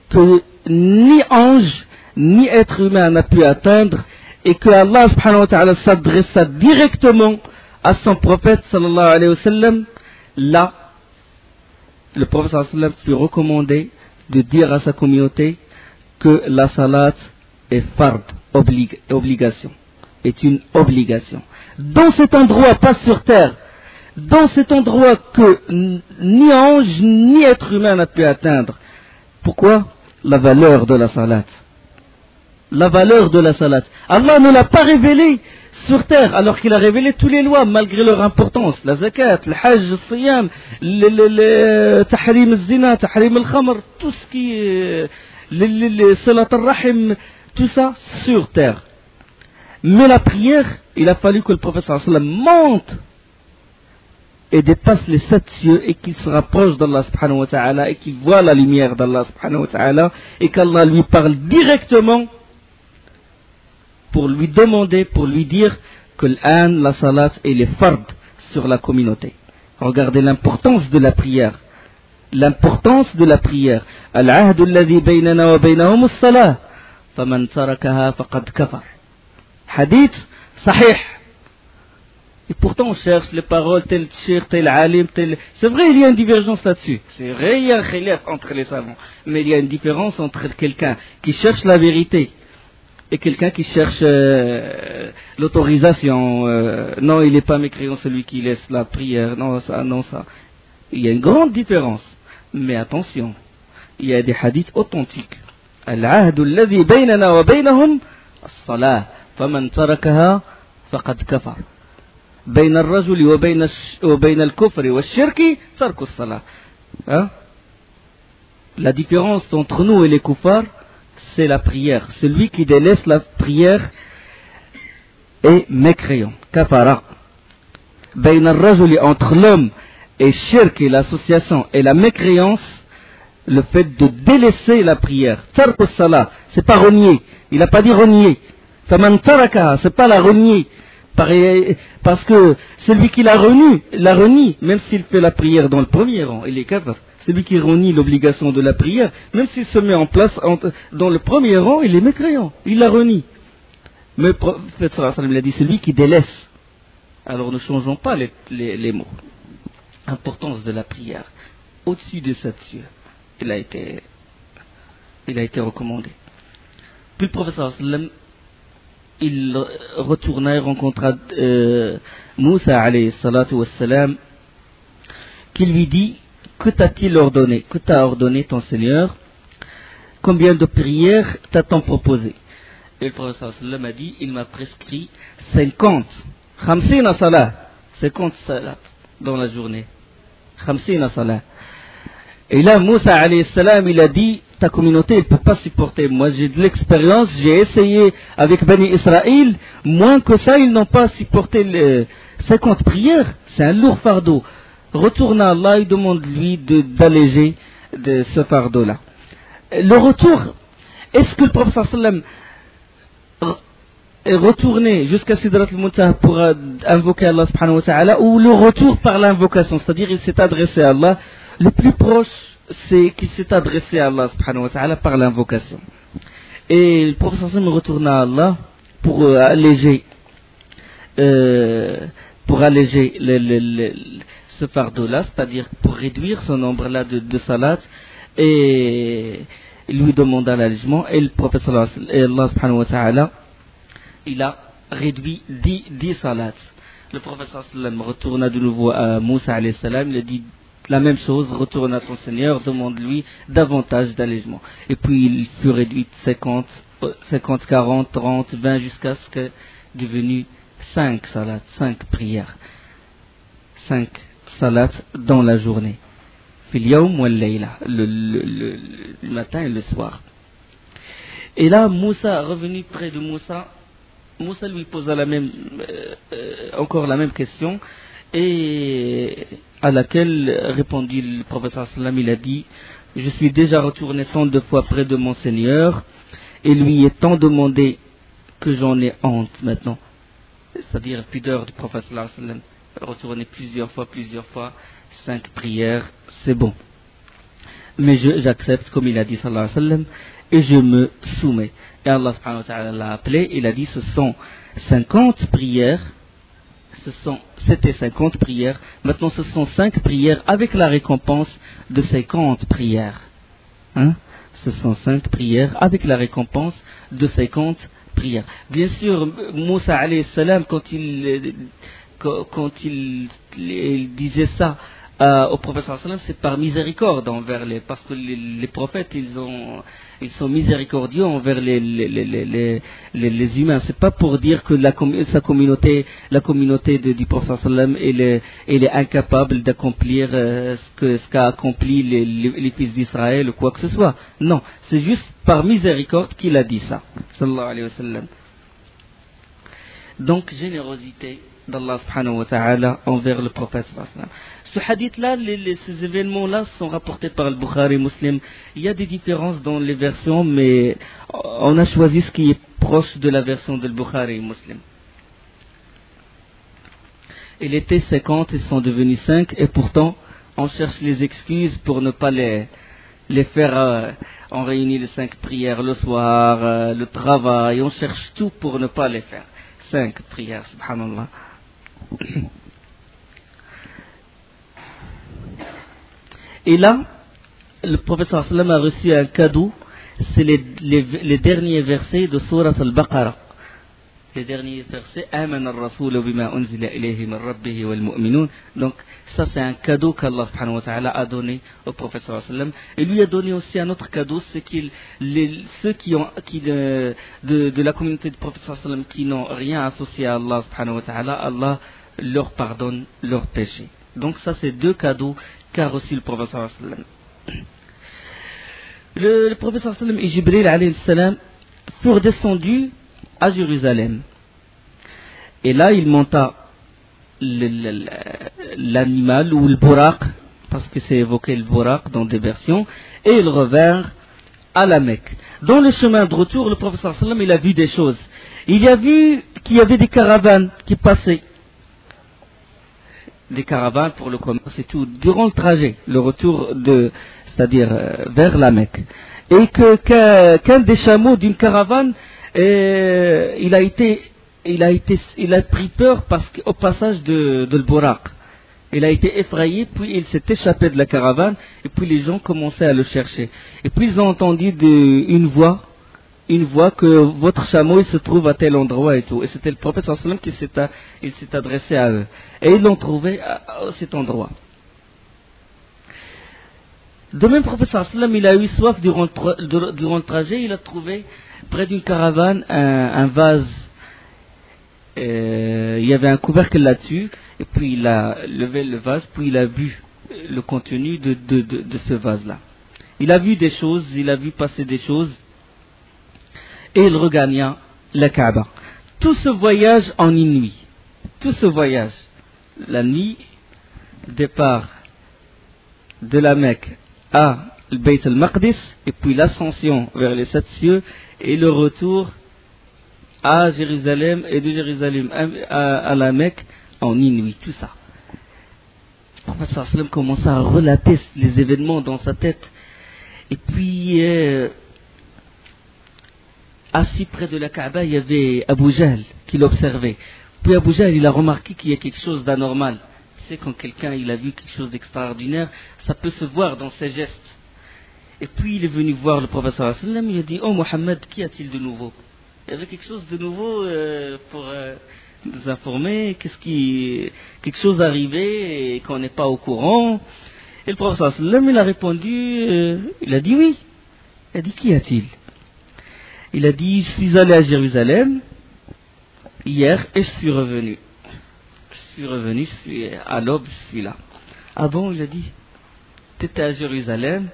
que ni ange, ni être humain n'a pu atteindre, et que Allah subhanahu wa ta'ala s'adressa directement à son prophète sallallahu alayhi wa sallam, là, le prophète sallallahu alayhi wa sallam fut recommandé de dire à sa communauté que la salat est fard, obligation, est une obligation. Dans cet endroit, pas sur terre, dans cet endroit que ni ange ni être humain n'a pu atteindre. Pourquoi? La valeur de la salat. La valeur de la salat. Allah ne l'a pas révélée sur terre, alors qu'il a révélé toutes les lois, malgré leur importance. La zakat, le hajj, le siyam, le tahrim al-zina, tahrim al-khamr, tout ce qui est, le salat al-rahim, tout ça sur terre. Mais la prière, il a fallu que le prophète sallallahu alayhi wa sallam monte et dépasse les 7 cieux et qu'il se rapproche d'Allah subhanahu wa ta'ala et qu'il voit la lumière d'Allah subhanahu wa ta'ala et qu'Allah lui parle directement pour lui demander, pour lui dire que la salat elle est fard sur la communauté. Regardez l'importance de la prière. L'importance de la prière. Al-ahdu alladhi baynana wa baynahum as-salah. Faman tarakaha faqad kafar. Hadith sahih. Et pourtant on cherche les paroles, tel shir, tel alim, tel... C'est vrai, il y a une divergence là-dessus. C'est vrai, il y a un khilaf entre les savants. Mais il y a une différence entre quelqu'un qui cherche la vérité et quelqu'un qui cherche l'autorisation. Non, il n'est pas mécréant celui qui laisse la prière. Non, ça, non, ça. Il y a une grande différence. Mais attention, il y a des hadiths authentiques. Al-ahdu alladhi baynana wa baynahum as-salah. Faman tarakaha faqad kafar. بين الرجل وبين الكفر والشرك ترك الصلاة. La différence entre nous et les kuffars, c'est la prière. Celui qui délaisse la prière est mécréant. Kafara. بين الرجل, entre l'homme et shirk et l'association et la mécréance, le fait de délaisser la prière. Tark as-salah, c'est pas renier. Il n'a pas dit renier. Faman tarakaha, c'est pas la renier. Parce que celui qui la renie, même s'il fait la prière dans le premier rang, il est kafir. Celui qui renie l'obligation de la prière, même s'il se met en place dans le premier rang, il est mécréant, il la renie. Mais le prophète sallallahu alayhi wa sallam l'a dit, celui qui délaisse. Alors ne changeons pas les mots. Importance de la prière. Au-dessus de cette cieux, il a été recommandé. Puis le prophète sallallahu alayhi wa sallam, il retourna et rencontra Moussa alayhi salatu wassalam, qui lui dit: que t'a-t-il ordonné? Que t'a ordonné ton Seigneur? Combien de prières t'a-t-on proposé? Et le prophète sallallahu alayhi wa sallam a dit: il m'a prescrit 50 salat dans la journée. 50 salat. Et là Moussa alayhi salam, il a dit: ta communauté ne peut pas supporter. Moi j'ai de l'expérience, j'ai essayé avec Bani Israël, moins que ça ils n'ont pas supporté les 50 prières. C'est un lourd fardeau. Retourne à Allah et demande-lui d'alléger de ce fardeau-là. Le retour, est-ce que le prophète sallallahu alayhi wa sallam est retourné jusqu'à Sidrat al-Muntaha pour invoquer Allah subhanahu wa ta'ala, ou le retour par l'invocation, c'est-à-dire il s'est adressé à Allah? Le plus proche, c'est qu'il s'est adressé à Allah subhanahu wa ta'ala par l'invocation. Et le prophète sallallahu alayhi wa sallam retourna à Allah pour alléger ce fardeau-là, c'est-à-dire pour réduire ce nombre-là de salat, et il lui demanda l'allègement, et le prophète sallallahu alayhi wa sallam, et Allah subhanahu wa ta'ala, il a réduit 10 salats. Le prophète sallallahu alayhi wa sallam retourna de nouveau à Moussa alayhi salam, il a dit la même chose: retourne à ton Seigneur, demande-lui davantage d'allègement. Et puis il fut réduit 50, 40, 30, 20, jusqu'à ce que devenu 5 salats, 5 prières. 5 salats dans la journée. Fil yawm wal layla, le matin et le soir. Et là, Moussa, revenu près de Moussa lui posa encore la même question. et à laquelle répondit le prophète sallam, il a dit: je suis déjà retourné tant de fois près de mon Seigneur et lui est tant demandé que j'en ai honte maintenant. C'est-à-dire pudeur du prophète sallam. Retourner plusieurs fois, 5 prières, c'est bon. Mais j'accepte, comme il a dit sallallahu alayhi wa sallam, et je me soumets. Et Allah subhanahu wa ta'ala l'a appelé, il a dit ce sont 50 prières, c'était 50 prières, maintenant ce sont 5 prières avec la récompense de 50 prières. Hein? Ce sont 5 prières avec la récompense de 50 prières. Bien sûr, Moussa alayhi salam, quand il disait ça au prophète sallallahu alayhi wa sallam, c'est par miséricorde envers parce que les prophètes ils sont miséricordieux envers les humains. C'est pas pour dire que la communauté du prophète sallallahu alayhi wa sallam elle est incapable d'accomplir ce qu'a accompli les fils d'Israël ou quoi que ce soit. Non, c'est juste par miséricorde qu'il a dit ça, sallallahu alayhi wa sallam. Donc générosité d'Allah subhanahu wa ta'ala envers le prophète sallallahu alayhi wa sallam. Ce hadith-là, ces événements-là sont rapportés par le Bukhari Muslim. Il y a des différences dans les versions, mais on a choisi ce qui est proche de la version de Bukhari Muslim. Il était 50, ils sont devenus 5, et pourtant, on cherche les excuses pour ne pas les faire. On réunit les 5 prières le soir, le travail, on cherche tout pour ne pas les faire. 5 prières, subhanallah. Et là, le prophète sallallahu alayhi wa sallam a reçu un cadeau, c'est les derniers versets de Surat al-Baqarah. Les derniers versets, Amana ar-Rasul bima unzila ilayhi min rabbihi wal mu'minun. Donc, ça c'est un cadeau qu'Allah subhanahu wa ta'ala a donné au prophète sallallahu alayhi wa sallam. Et lui a donné aussi un autre cadeau, c'est ceux de la communauté du prophète sallallahu alayhi wa sallam qui n'ont rien associé à Allah subhanahu wa ta'ala, Allah leur pardonne leurs péchés. Donc ça c'est 2 cadeaux qu'a reçu le prophète sallallahu alayhi wa sallam. Le prophète sallallahu alayhi wa sallam et Jibril alayhi salam furent descendus à Jérusalem. Et là il monta l'animal ou le buraq, parce que c'est évoqué le buraq dans des versions, et ils revinrent à la Mecque. Dans le chemin de retour, le prophète sallallahu alayhi wa sallam il a vu des choses. Il a vu qu'il y avait des caravanes qui passaient. Des caravanes pour le commerce et tout, durant le trajet, le retour c'est-à-dire vers la Mecque. Et qu'un des chameaux d'une caravane, il a pris peur parce qu'au passage de l'Buraq, il a été effrayé, puis il s'est échappé de la caravane, et puis les gens commençaient à le chercher. Et puis ils ont entendu une voix que votre chameau il se trouve à tel endroit et tout. Et c'était le prophète sallallahu alayhi wa sallam qui s'est adressé à eux. Et ils l'ont trouvé à cet endroit. De même, le prophète sallallahu alayhi wa sallam il a eu soif durant le trajet. Il a trouvé près d'une caravane un vase. Il y avait un couvercle là-dessus. Et puis il a levé le vase, puis il a bu le contenu de ce vase-là. Il a vu des choses, il a vu passer des choses. Et il regagna la Kaaba. Tout ce voyage en une nuit. Tout ce voyage. La nuit, départ de la Mecque à le Bayt al-Maqdis, et puis l'ascension vers les 7 cieux, et le retour à Jérusalem, et de Jérusalem à la Mecque en une nuit. Tout ça. Le prophète sallallahu alayhi wa sallam commença à relater les événements dans sa tête. Et puis... assis près de la Kaaba, il y avait Abu Jahl qui l'observait. Puis Abu Jahl, il a remarqué qu'il y a quelque chose d'anormal. Tu sais, quand quelqu'un il a vu quelque chose d'extraordinaire, ça peut se voir dans ses gestes. Et puis il est venu voir le prophète sallallahu alayhi wa sallam, il a dit: oh Mohammed, qu'y a-t-il de nouveau? Il y avait quelque chose de nouveau pour nous informer, quelque chose arrivait et qu'on n'est pas au courant. Et le prophète sallallahu alayhi wa sallam, il a répondu, il a dit oui. Il a dit: qu'y a-t-il? Il a dit: je suis allé à Jérusalem hier et je suis revenu. Je suis à l'aube, je suis là. Ah bon? Il a dit: tu étais à Jérusalem?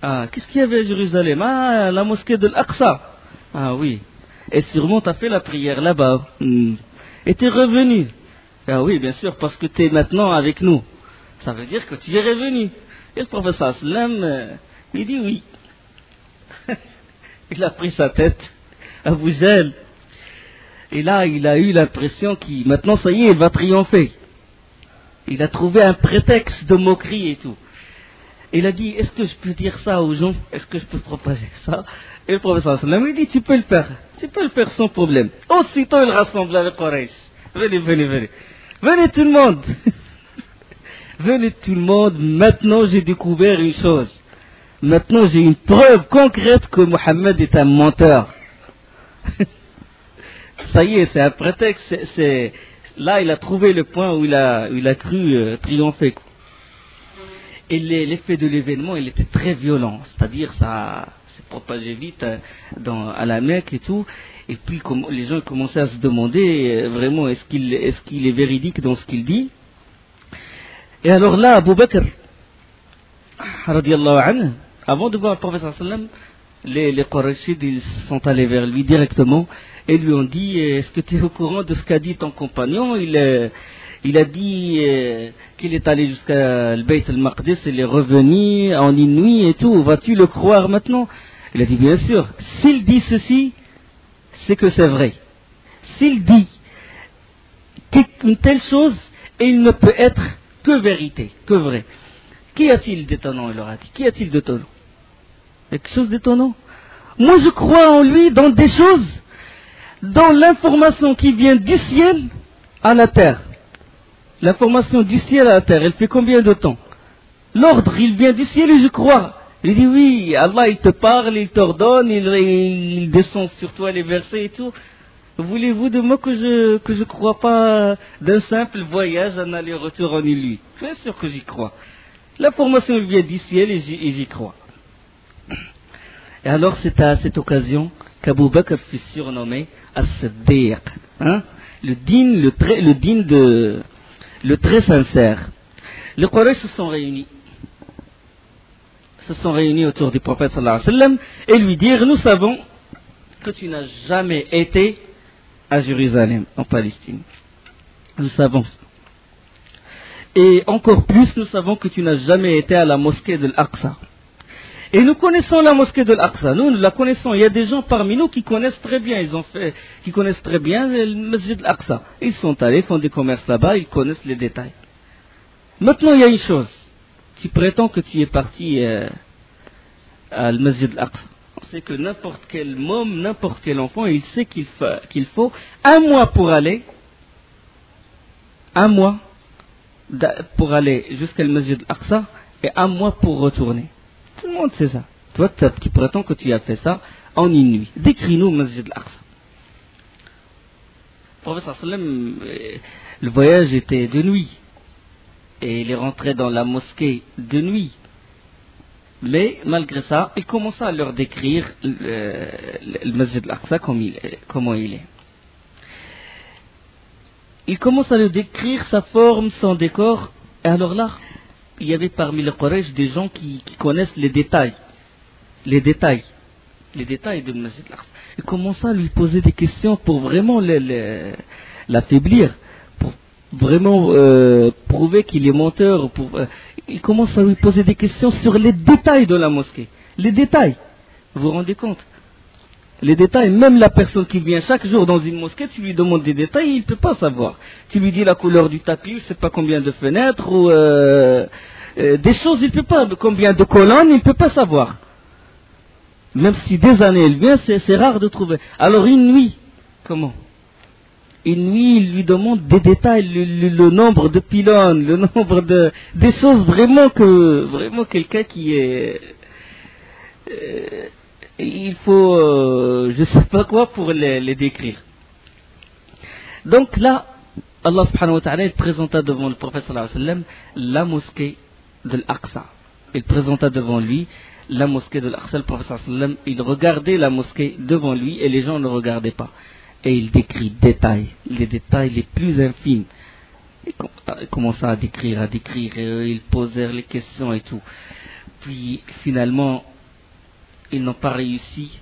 Ah, qu'est-ce qu'il y avait à Jérusalem? Ah, la mosquée de l'Aqsa. Ah oui. Et sûrement tu as fait la prière là-bas. Et tu es revenu. Ah oui, bien sûr, parce que tu es maintenant avec nous. Ça veut dire que tu es revenu. Et le professeur sallam, il dit oui. Il a pris sa tête à Jahl. Et là, il a eu l'impression qu'il, maintenant, ça y est, il va triompher. Il a trouvé un prétexte de moquerie et tout. Il a dit, est-ce que je peux dire ça aux gens? Est-ce que je peux propager ça? Et le professeur sallam, il dit, tu peux le faire. Tu peux le faire sans problème. Aussitôt, il rassembla les Quraysh. Venez, venez, venez. Venez tout le monde. Venez tout le monde. Maintenant, j'ai découvert une chose. Maintenant, j'ai une preuve concrète que Mohammed est un menteur. Ça y est, c'est un prétexte. Là, il a trouvé le point où il a cru triompher. Et l'effet de l'événement, il était très violent. C'est-à-dire, ça s'est propagé vite à la Mecque et tout. Et puis, les gens commençaient à se demander, vraiment, est-ce qu'il est véridique dans ce qu'il dit? Et alors là, Abu Bakr, radiallahu anhu, avant de voir le prophète sallam, les Qurayshides, ils sont allés vers lui directement et lui ont dit, est-ce que tu es au courant de ce qu'a dit ton compagnon? Il a dit qu'il est allé jusqu'à le Bayt al-Maqdis, il est revenu en une nuit et tout, vas-tu le croire maintenant? Il a dit, bien sûr, s'il dit ceci, c'est que c'est vrai. S'il dit une telle chose, il ne peut être que vérité, que vrai. Qu'y a-t-il d'étonnant? Il leur a dit. Qu'y a-t-il d'étonnant? Quelque chose d'étonnant? Moi, je crois en lui dans des choses, dans l'information qui vient du ciel à la terre. L'information du ciel à la terre, elle fait combien de temps? L'ordre, il vient du ciel et je crois. Il dit oui, Allah, il te parle, il t'ordonne, il descend sur toi les versets et tout. Voulez-vous de moi que je crois pas d'un simple voyage, un aller-retour en une nuit? Bien sûr que j'y crois. L'information vient du ciel et j'y crois. Et alors c'est à cette occasion qu'Abu Bakr fut surnommé As-Siddiq, hein? le très sincère. Les Quraysh se sont réunis autour du prophète sallallahu alayhi wa sallam et lui dirent, nous savons que tu n'as jamais été à Jérusalem, en Palestine. Nous savons. Et encore plus, nous savons que tu n'as jamais été à la mosquée de l'Aqsa. Et nous connaissons la mosquée de l'Aqsa. Nous la connaissons. Il y a des gens parmi nous qui connaissent très bien. Qui connaissent très bien le masjid de l'Aqsa. Ils sont allés, font des commerces là-bas, ils connaissent les détails. Maintenant, il y a une chose. Tu prétends que tu es parti à le masjid de l'Aqsa. On sait que n'importe quel môme, n'importe quel enfant, il sait qu'il faut un mois pour aller jusqu'à le masjid de l'Aqsa et un mois pour retourner. Tout le monde sait ça. Toi, tu prétends que tu as fait ça en une nuit. Décris-nous le masjid de l'Aqsa. Le prophète sallam, le voyage était de nuit. Et il est rentré dans la mosquée de nuit. Mais malgré ça, il commença à leur décrire le masjid de l'Aqsa comment il est. Il commence à leur décrire sa forme, son décor. Et alors là, il y avait parmi les Quraysh des gens qui connaissent les détails de masjid al-Aqsa. Il commença à lui poser des questions pour vraiment l'affaiblir, pour vraiment prouver qu'il est menteur. Il commence à lui poser des questions sur les détails de la mosquée. Les détails, vous vous rendez compte? Les détails, même la personne qui vient chaque jour dans une mosquée, tu lui demandes des détails, il ne peut pas savoir. Tu lui dis la couleur du tapis, je ne sais pas combien de fenêtres, ou des choses, il ne peut pas, combien de colonnes, il ne peut pas savoir. Même si des années elle vient, c'est rare de trouver. Alors une nuit, comment? Une nuit, il lui demande des détails, le nombre de pylônes, le nombre des choses vraiment quelqu'un qui est... il faut, je ne sais pas quoi pour les décrire. Donc là, Allah subhanahu wa ta'ala, il présenta devant le prophète sallallahu alayhi wa sallam la mosquée de l'Aqsa. Il présenta devant lui la mosquée de l'Aqsa. Le prophète sallallahu alayhi wa sallam, il regardait la mosquée devant lui et les gens ne regardaient pas. Et il décrit les détails les plus infimes. Il commença à décrire, et ils posèrent les questions et tout. Puis finalement, ils n'ont pas réussi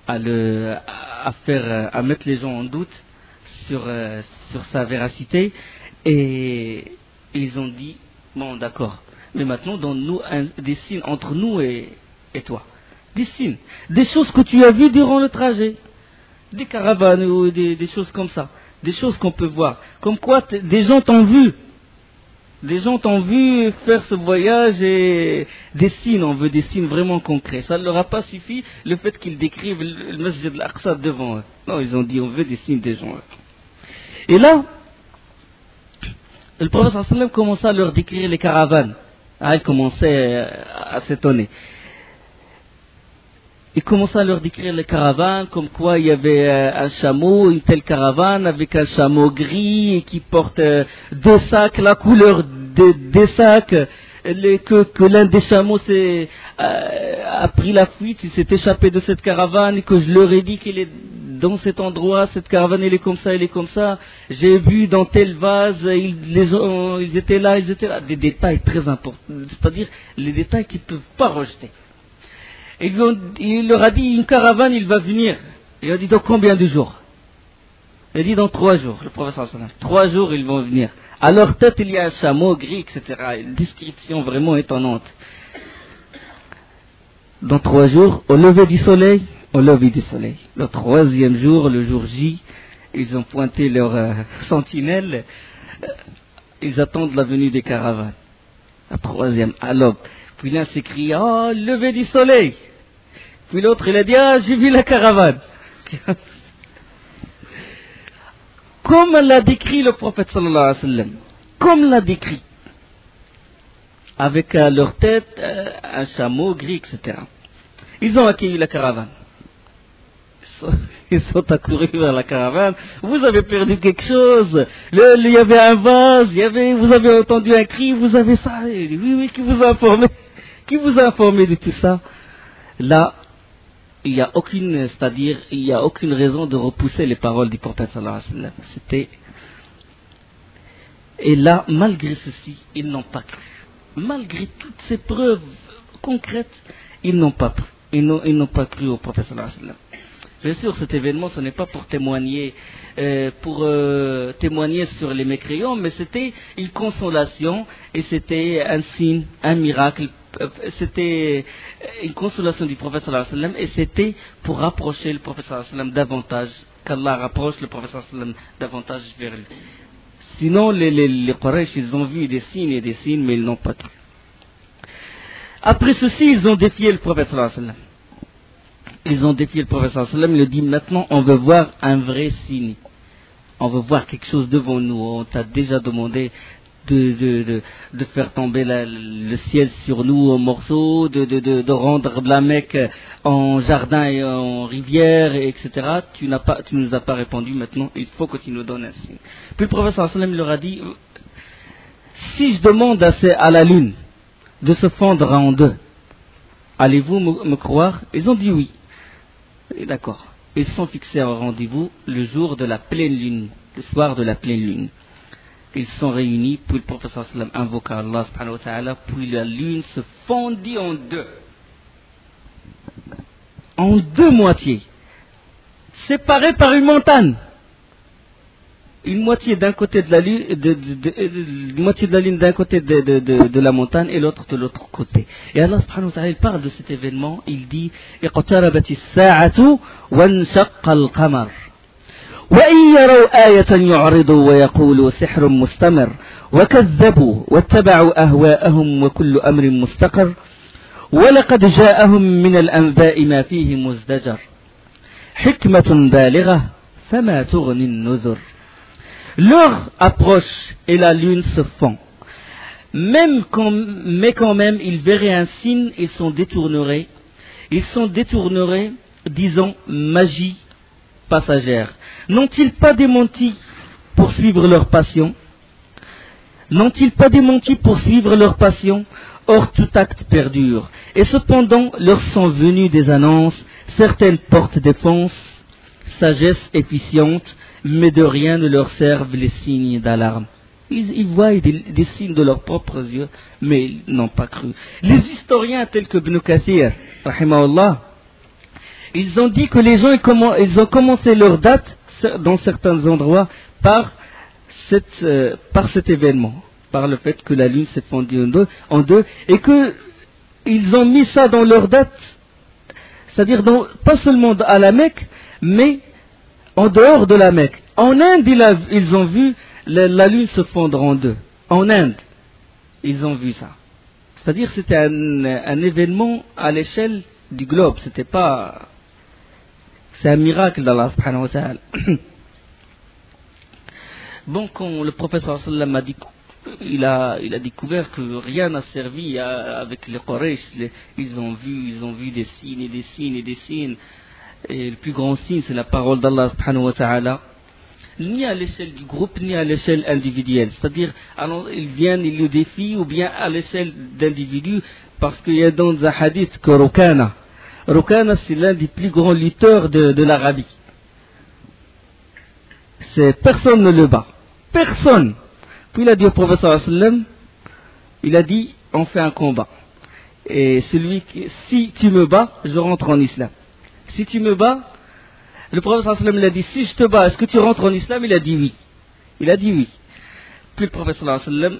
à mettre les gens en doute sur sa véracité, et ils ont dit, bon d'accord, mais maintenant donne-nous des signes entre nous et toi. Des signes, des choses que tu as vues durant le trajet, des caravanes ou des choses comme ça, des choses qu'on peut voir, comme quoi des gens t'ont vu. Des gens t'ont vu faire ce voyage, et des signes, on veut des signes vraiment concrets. Ça ne leur a pas suffi le fait qu'ils décrivent le Masjid al-Aqsa devant eux. Non, ils ont dit on veut des signes des gens. Et là, le prophète sallallahu alayhi wa sallam commençait à leur décrire les caravanes. Ah, il commençait à s'étonner. Il commençait à leur décrire les caravanes, comme quoi il y avait un chameau, une telle caravane avec un chameau gris qui porte 2 sacs, la couleur des sacs, que l'un des chameaux a pris la fuite, il s'est échappé de cette caravane, et que je leur ai dit qu'il est dans cet endroit, cette caravane elle est comme ça, elle est comme ça, j'ai vu dans tel vase, ils étaient là, des détails très importants, c'est-à-dire les détails qu'ils ne peuvent pas rejeter. Il leur a dit, une caravane, il va venir. Il a dit, dans combien de jours? Il a dit, dans 3 jours, le professeur sallallahu alayhi wa sallam. 3 jours, ils vont venir. À leur tête, il y a un chameau gris, etc. Une description vraiment étonnante. Dans 3 jours, au lever du soleil, le 3e jour, le jour J, ils ont pointé leur sentinelle. Ils attendent la venue des caravanes. La 3e, à l'aube. Puis l'un s'écrie, oh, lever du soleil. Puis l'autre, il a dit, ah, j'ai vu la caravane. Comme l'a décrit le prophète sallallahu alayhi wa sallam. Comme l'a décrit. Avec à leur tête un chameau gris, etc. Ils ont accueilli la caravane. Ils sont accourus vers la caravane. Vous avez perdu quelque chose. Il y avait un vase. Vous avez entendu un cri. Vous avez ça. Oui, qui vous a informé? Qui vous a informé de tout ça? Là, il n'y a aucune raison de repousser les paroles du prophète sallallahu alayhi wa sallam. Et là, malgré ceci, ils n'ont pas cru. Malgré toutes ces preuves concrètes, ils n'ont pas cru. Ils n'ont pas cru au prophète sallallahu alayhi wa sallam. Bien sûr, cet événement, ce n'est pas pour témoigner sur les mécréants, mais c'était une consolation, et c'était un signe, un miracle. C'était une consolation du prophète sallallahu alayhi wa sallam, et c'était pour rapprocher le prophète sallallahu alayhi wa sallam davantage, qu'Allah rapproche le prophète sallallahu alayhi wa sallam davantage vers lui. Sinon, les Quraysh, ils ont vu des signes, mais ils n'ont pas cru. Après ceci, ils ont défié le prophète sallallahu alayhi wa sallam. Ils ont défié le prophète sallallahu alayhi wa sallam. Il a dit, maintenant, on veut voir un vrai signe. On veut voir quelque chose devant nous. On t'a déjà demandé de faire tomber le ciel sur nous en morceaux, de rendre la Mecque en jardin et en rivière, etc. Tu nous as pas répondu. Maintenant, il faut que tu nous donnes un signe. Puis le prophète sallallahu alayhi wa sallam leur a dit, si je demande à la lune de se fondre en 2, allez-vous me croire? Ils ont dit oui. Et d'accord. Ils se sont fixés un rendez-vous le jour de la pleine lune, le soir de la pleine lune. Ils se sont réunis, puis le prophète sallallahu alayhi wa sallam invoqua Allah subhanahu wa ta'ala, puis la lune se fondit en 2. En 2 moitiés. Séparées par une montagne. Une moitié d'un côté de la lune, moitié de la lune d'un côté de la montagne, et l'autre de l'autre côté. Et Allah subhanahu wa ta'ala, il parle de cet événement, il dit, اقتربت الساعة وانشق القمر وإن يروا آية يعرضوا ويقولوا سحر مستمر وكذبوا واتبعوا أهواءهم وكل أمر مستقر ولقد جاءهم من الأنباء ما فيه مزدجر حكمة بالغة فما تغني النذر. L'heure approche et la lune se fond. Mais quand même, ils verraient un signe, ils s'en détourneraient. Ils s'en détourneraient, disons, magie passagère. N'ont-ils pas démenti pour suivre leur passion? N'ont-ils pas démenti pour suivre leur passion? Or, tout acte perdure. Et cependant, leur sont venues des annonces, certaines portent défense, sagesse efficiente, mais de rien ne leur servent les signes d'alarme. Ils voient des signes de leurs propres yeux, mais ils n'ont pas cru. Les historiens tels que Ibn Kathir, rahimahullah, ils ont dit que les gens ils ont commencé leur date dans certains endroits par cet événement, par le fait que la lune s'est fondue en deux, et qu'ils ont mis ça dans leur date, c'est-à-dire pas seulement à la Mecque, mais en dehors de la Mecque. En Inde, ils ont vu la lune se fondre en deux. En Inde, ils ont vu ça. C'est-à-dire que c'était un événement à l'échelle du globe. C'est un miracle d'Allah subhanahu wa ta'ala. Bon, quand le prophète sallallahu alayhi wa sallam a dit, il a découvert que rien n'a servi avec les Quraysh. Ils ont vu des signes et des signes et des signes. Et le plus grand signe, c'est la parole d'Allah subhanahu wa ta'ala. Ni à l'échelle du groupe, ni à l'échelle individuelle. C'est-à-dire, ils viennent, ils le défient, ou bien à l'échelle d'individus, parce qu'il y a dans un hadith que Rukana, c'est l'un des plus grands lutteurs de l'Arabie. Personne ne le bat. Personne. Puis il a dit au prophète sallallahu alayhi wa sallam, il a dit, on fait un combat. Et si tu me bats, je rentre en islam. Si tu me bats, le prophète sallallahu alayhi wa sallam, il a dit, si je te bats, est-ce que tu rentres en islam? Il a dit oui. Il a dit oui. Puis le prophète sallallahu alayhi wa sallam,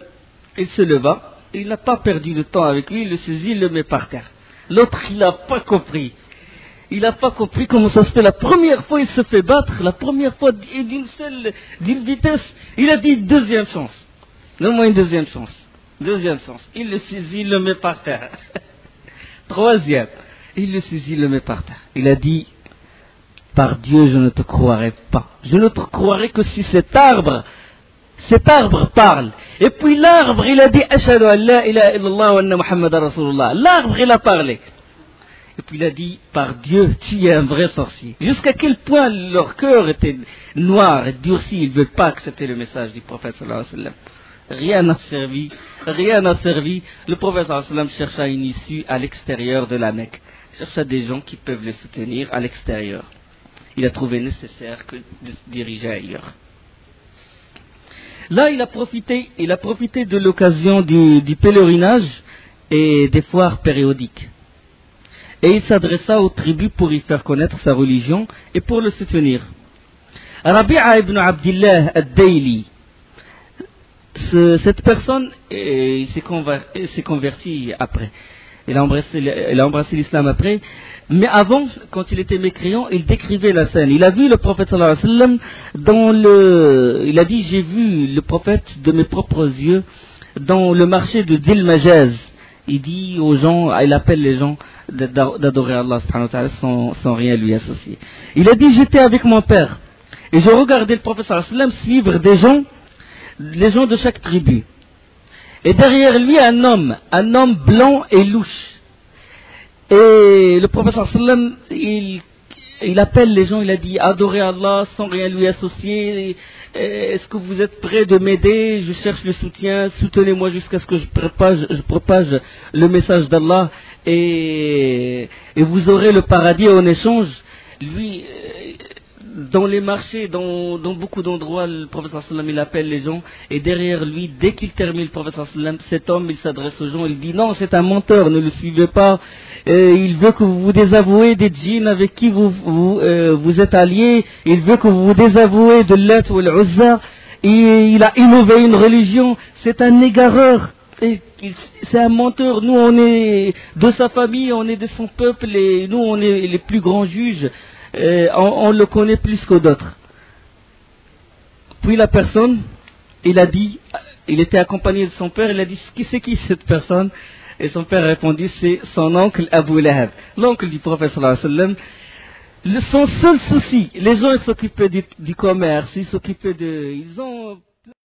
il se leva, il n'a pas perdu de temps avec lui, il le saisit, il le met par terre. L'autre, il n'a pas compris. Il n'a pas compris comment ça se fait. La première fois, il se fait battre, la première fois, d'une vitesse, il a dit deuxième chance. Donne-moi une deuxième chance. Deuxième chance. Il le saisit, il le met par terre. Troisième. Il le saisit, il le met par terre. Il a dit, par Dieu, je ne te croirai pas. Je ne te croirai que si cet arbre parle. Et puis l'arbre, il a dit, Ashhadu an la ilaha illallah wa anna Muhammadan Rasulullah. L'arbre, il a parlé. Et puis il a dit, par Dieu, tu es un vrai sorcier. Jusqu'à quel point leur cœur était noir et durci, ils ne veulent pas accepter le message du prophète sallallahu alayhi wa sallam. Rien n'a servi. Le prophète sallallahu alayhi wa sallam chercha une issue à l'extérieur de la Mecque. Il chercha des gens qui peuvent les soutenir à l'extérieur. Il a trouvé nécessaire de se diriger ailleurs. Là, il a profité de l'occasion du pèlerinage et des foires périodiques. Et il s'adressa aux tribus pour y faire connaître sa religion et pour le soutenir. Rabi'a ibn Abdillah ad-Dayli, cette personne, il s'est converti après. Il a embrassé l'islam après. Mais avant, quand il était mécréant, il décrivait la scène. Il a vu le prophète sallallahu alayhi wa sallam il a dit, j'ai vu le prophète de mes propres yeux dans le marché de Dhil Majaz. Il dit aux gens, il appelle les gens d'adorer Allah subhanahu wa ta'ala sans rien lui associer. Il a dit, j'étais avec mon père et je regardais le prophète sallallahu alayhi wa sallam suivre les gens de chaque tribu. Et derrière lui, un homme blanc et louche. Et le prophète sallallahu alayhi wa sallam, il appelle les gens, il a dit, adorez Allah sans rien lui associer. Est-ce que vous êtes prêts de m'aider? Je cherche le soutien, soutenez-moi jusqu'à ce que je propage le message d'Allah et vous aurez le paradis en échange. Lui, dans les marchés, dans beaucoup d'endroits, le prophète sallallahu alayhi wa sallam, il appelle les gens et derrière lui, dès qu'il termine le prophète sallallahu alayhi wa sallam, cet homme, il s'adresse aux gens, il dit non, c'est un menteur, ne le suivez pas. Il veut que vous vous désavouez des djinns avec qui vous êtes alliés. Il veut que vous vous désavouez de Lat ou l'Uzza. Il a innové une religion. C'est un égareur. C'est un menteur. Nous, on est de sa famille, on est de son peuple et nous, on est les plus grands juges. On le connaît plus que d'autres. Puis la personne, il a dit, il était accompagné de son père, il a dit, c'est qui cette personne? Et son père répondit, c'est son oncle Abu Lahab, l'oncle du prophète sallallahu alayhi wa sallam. Son seul souci, les gens ils s'occupaient du commerce, ils ont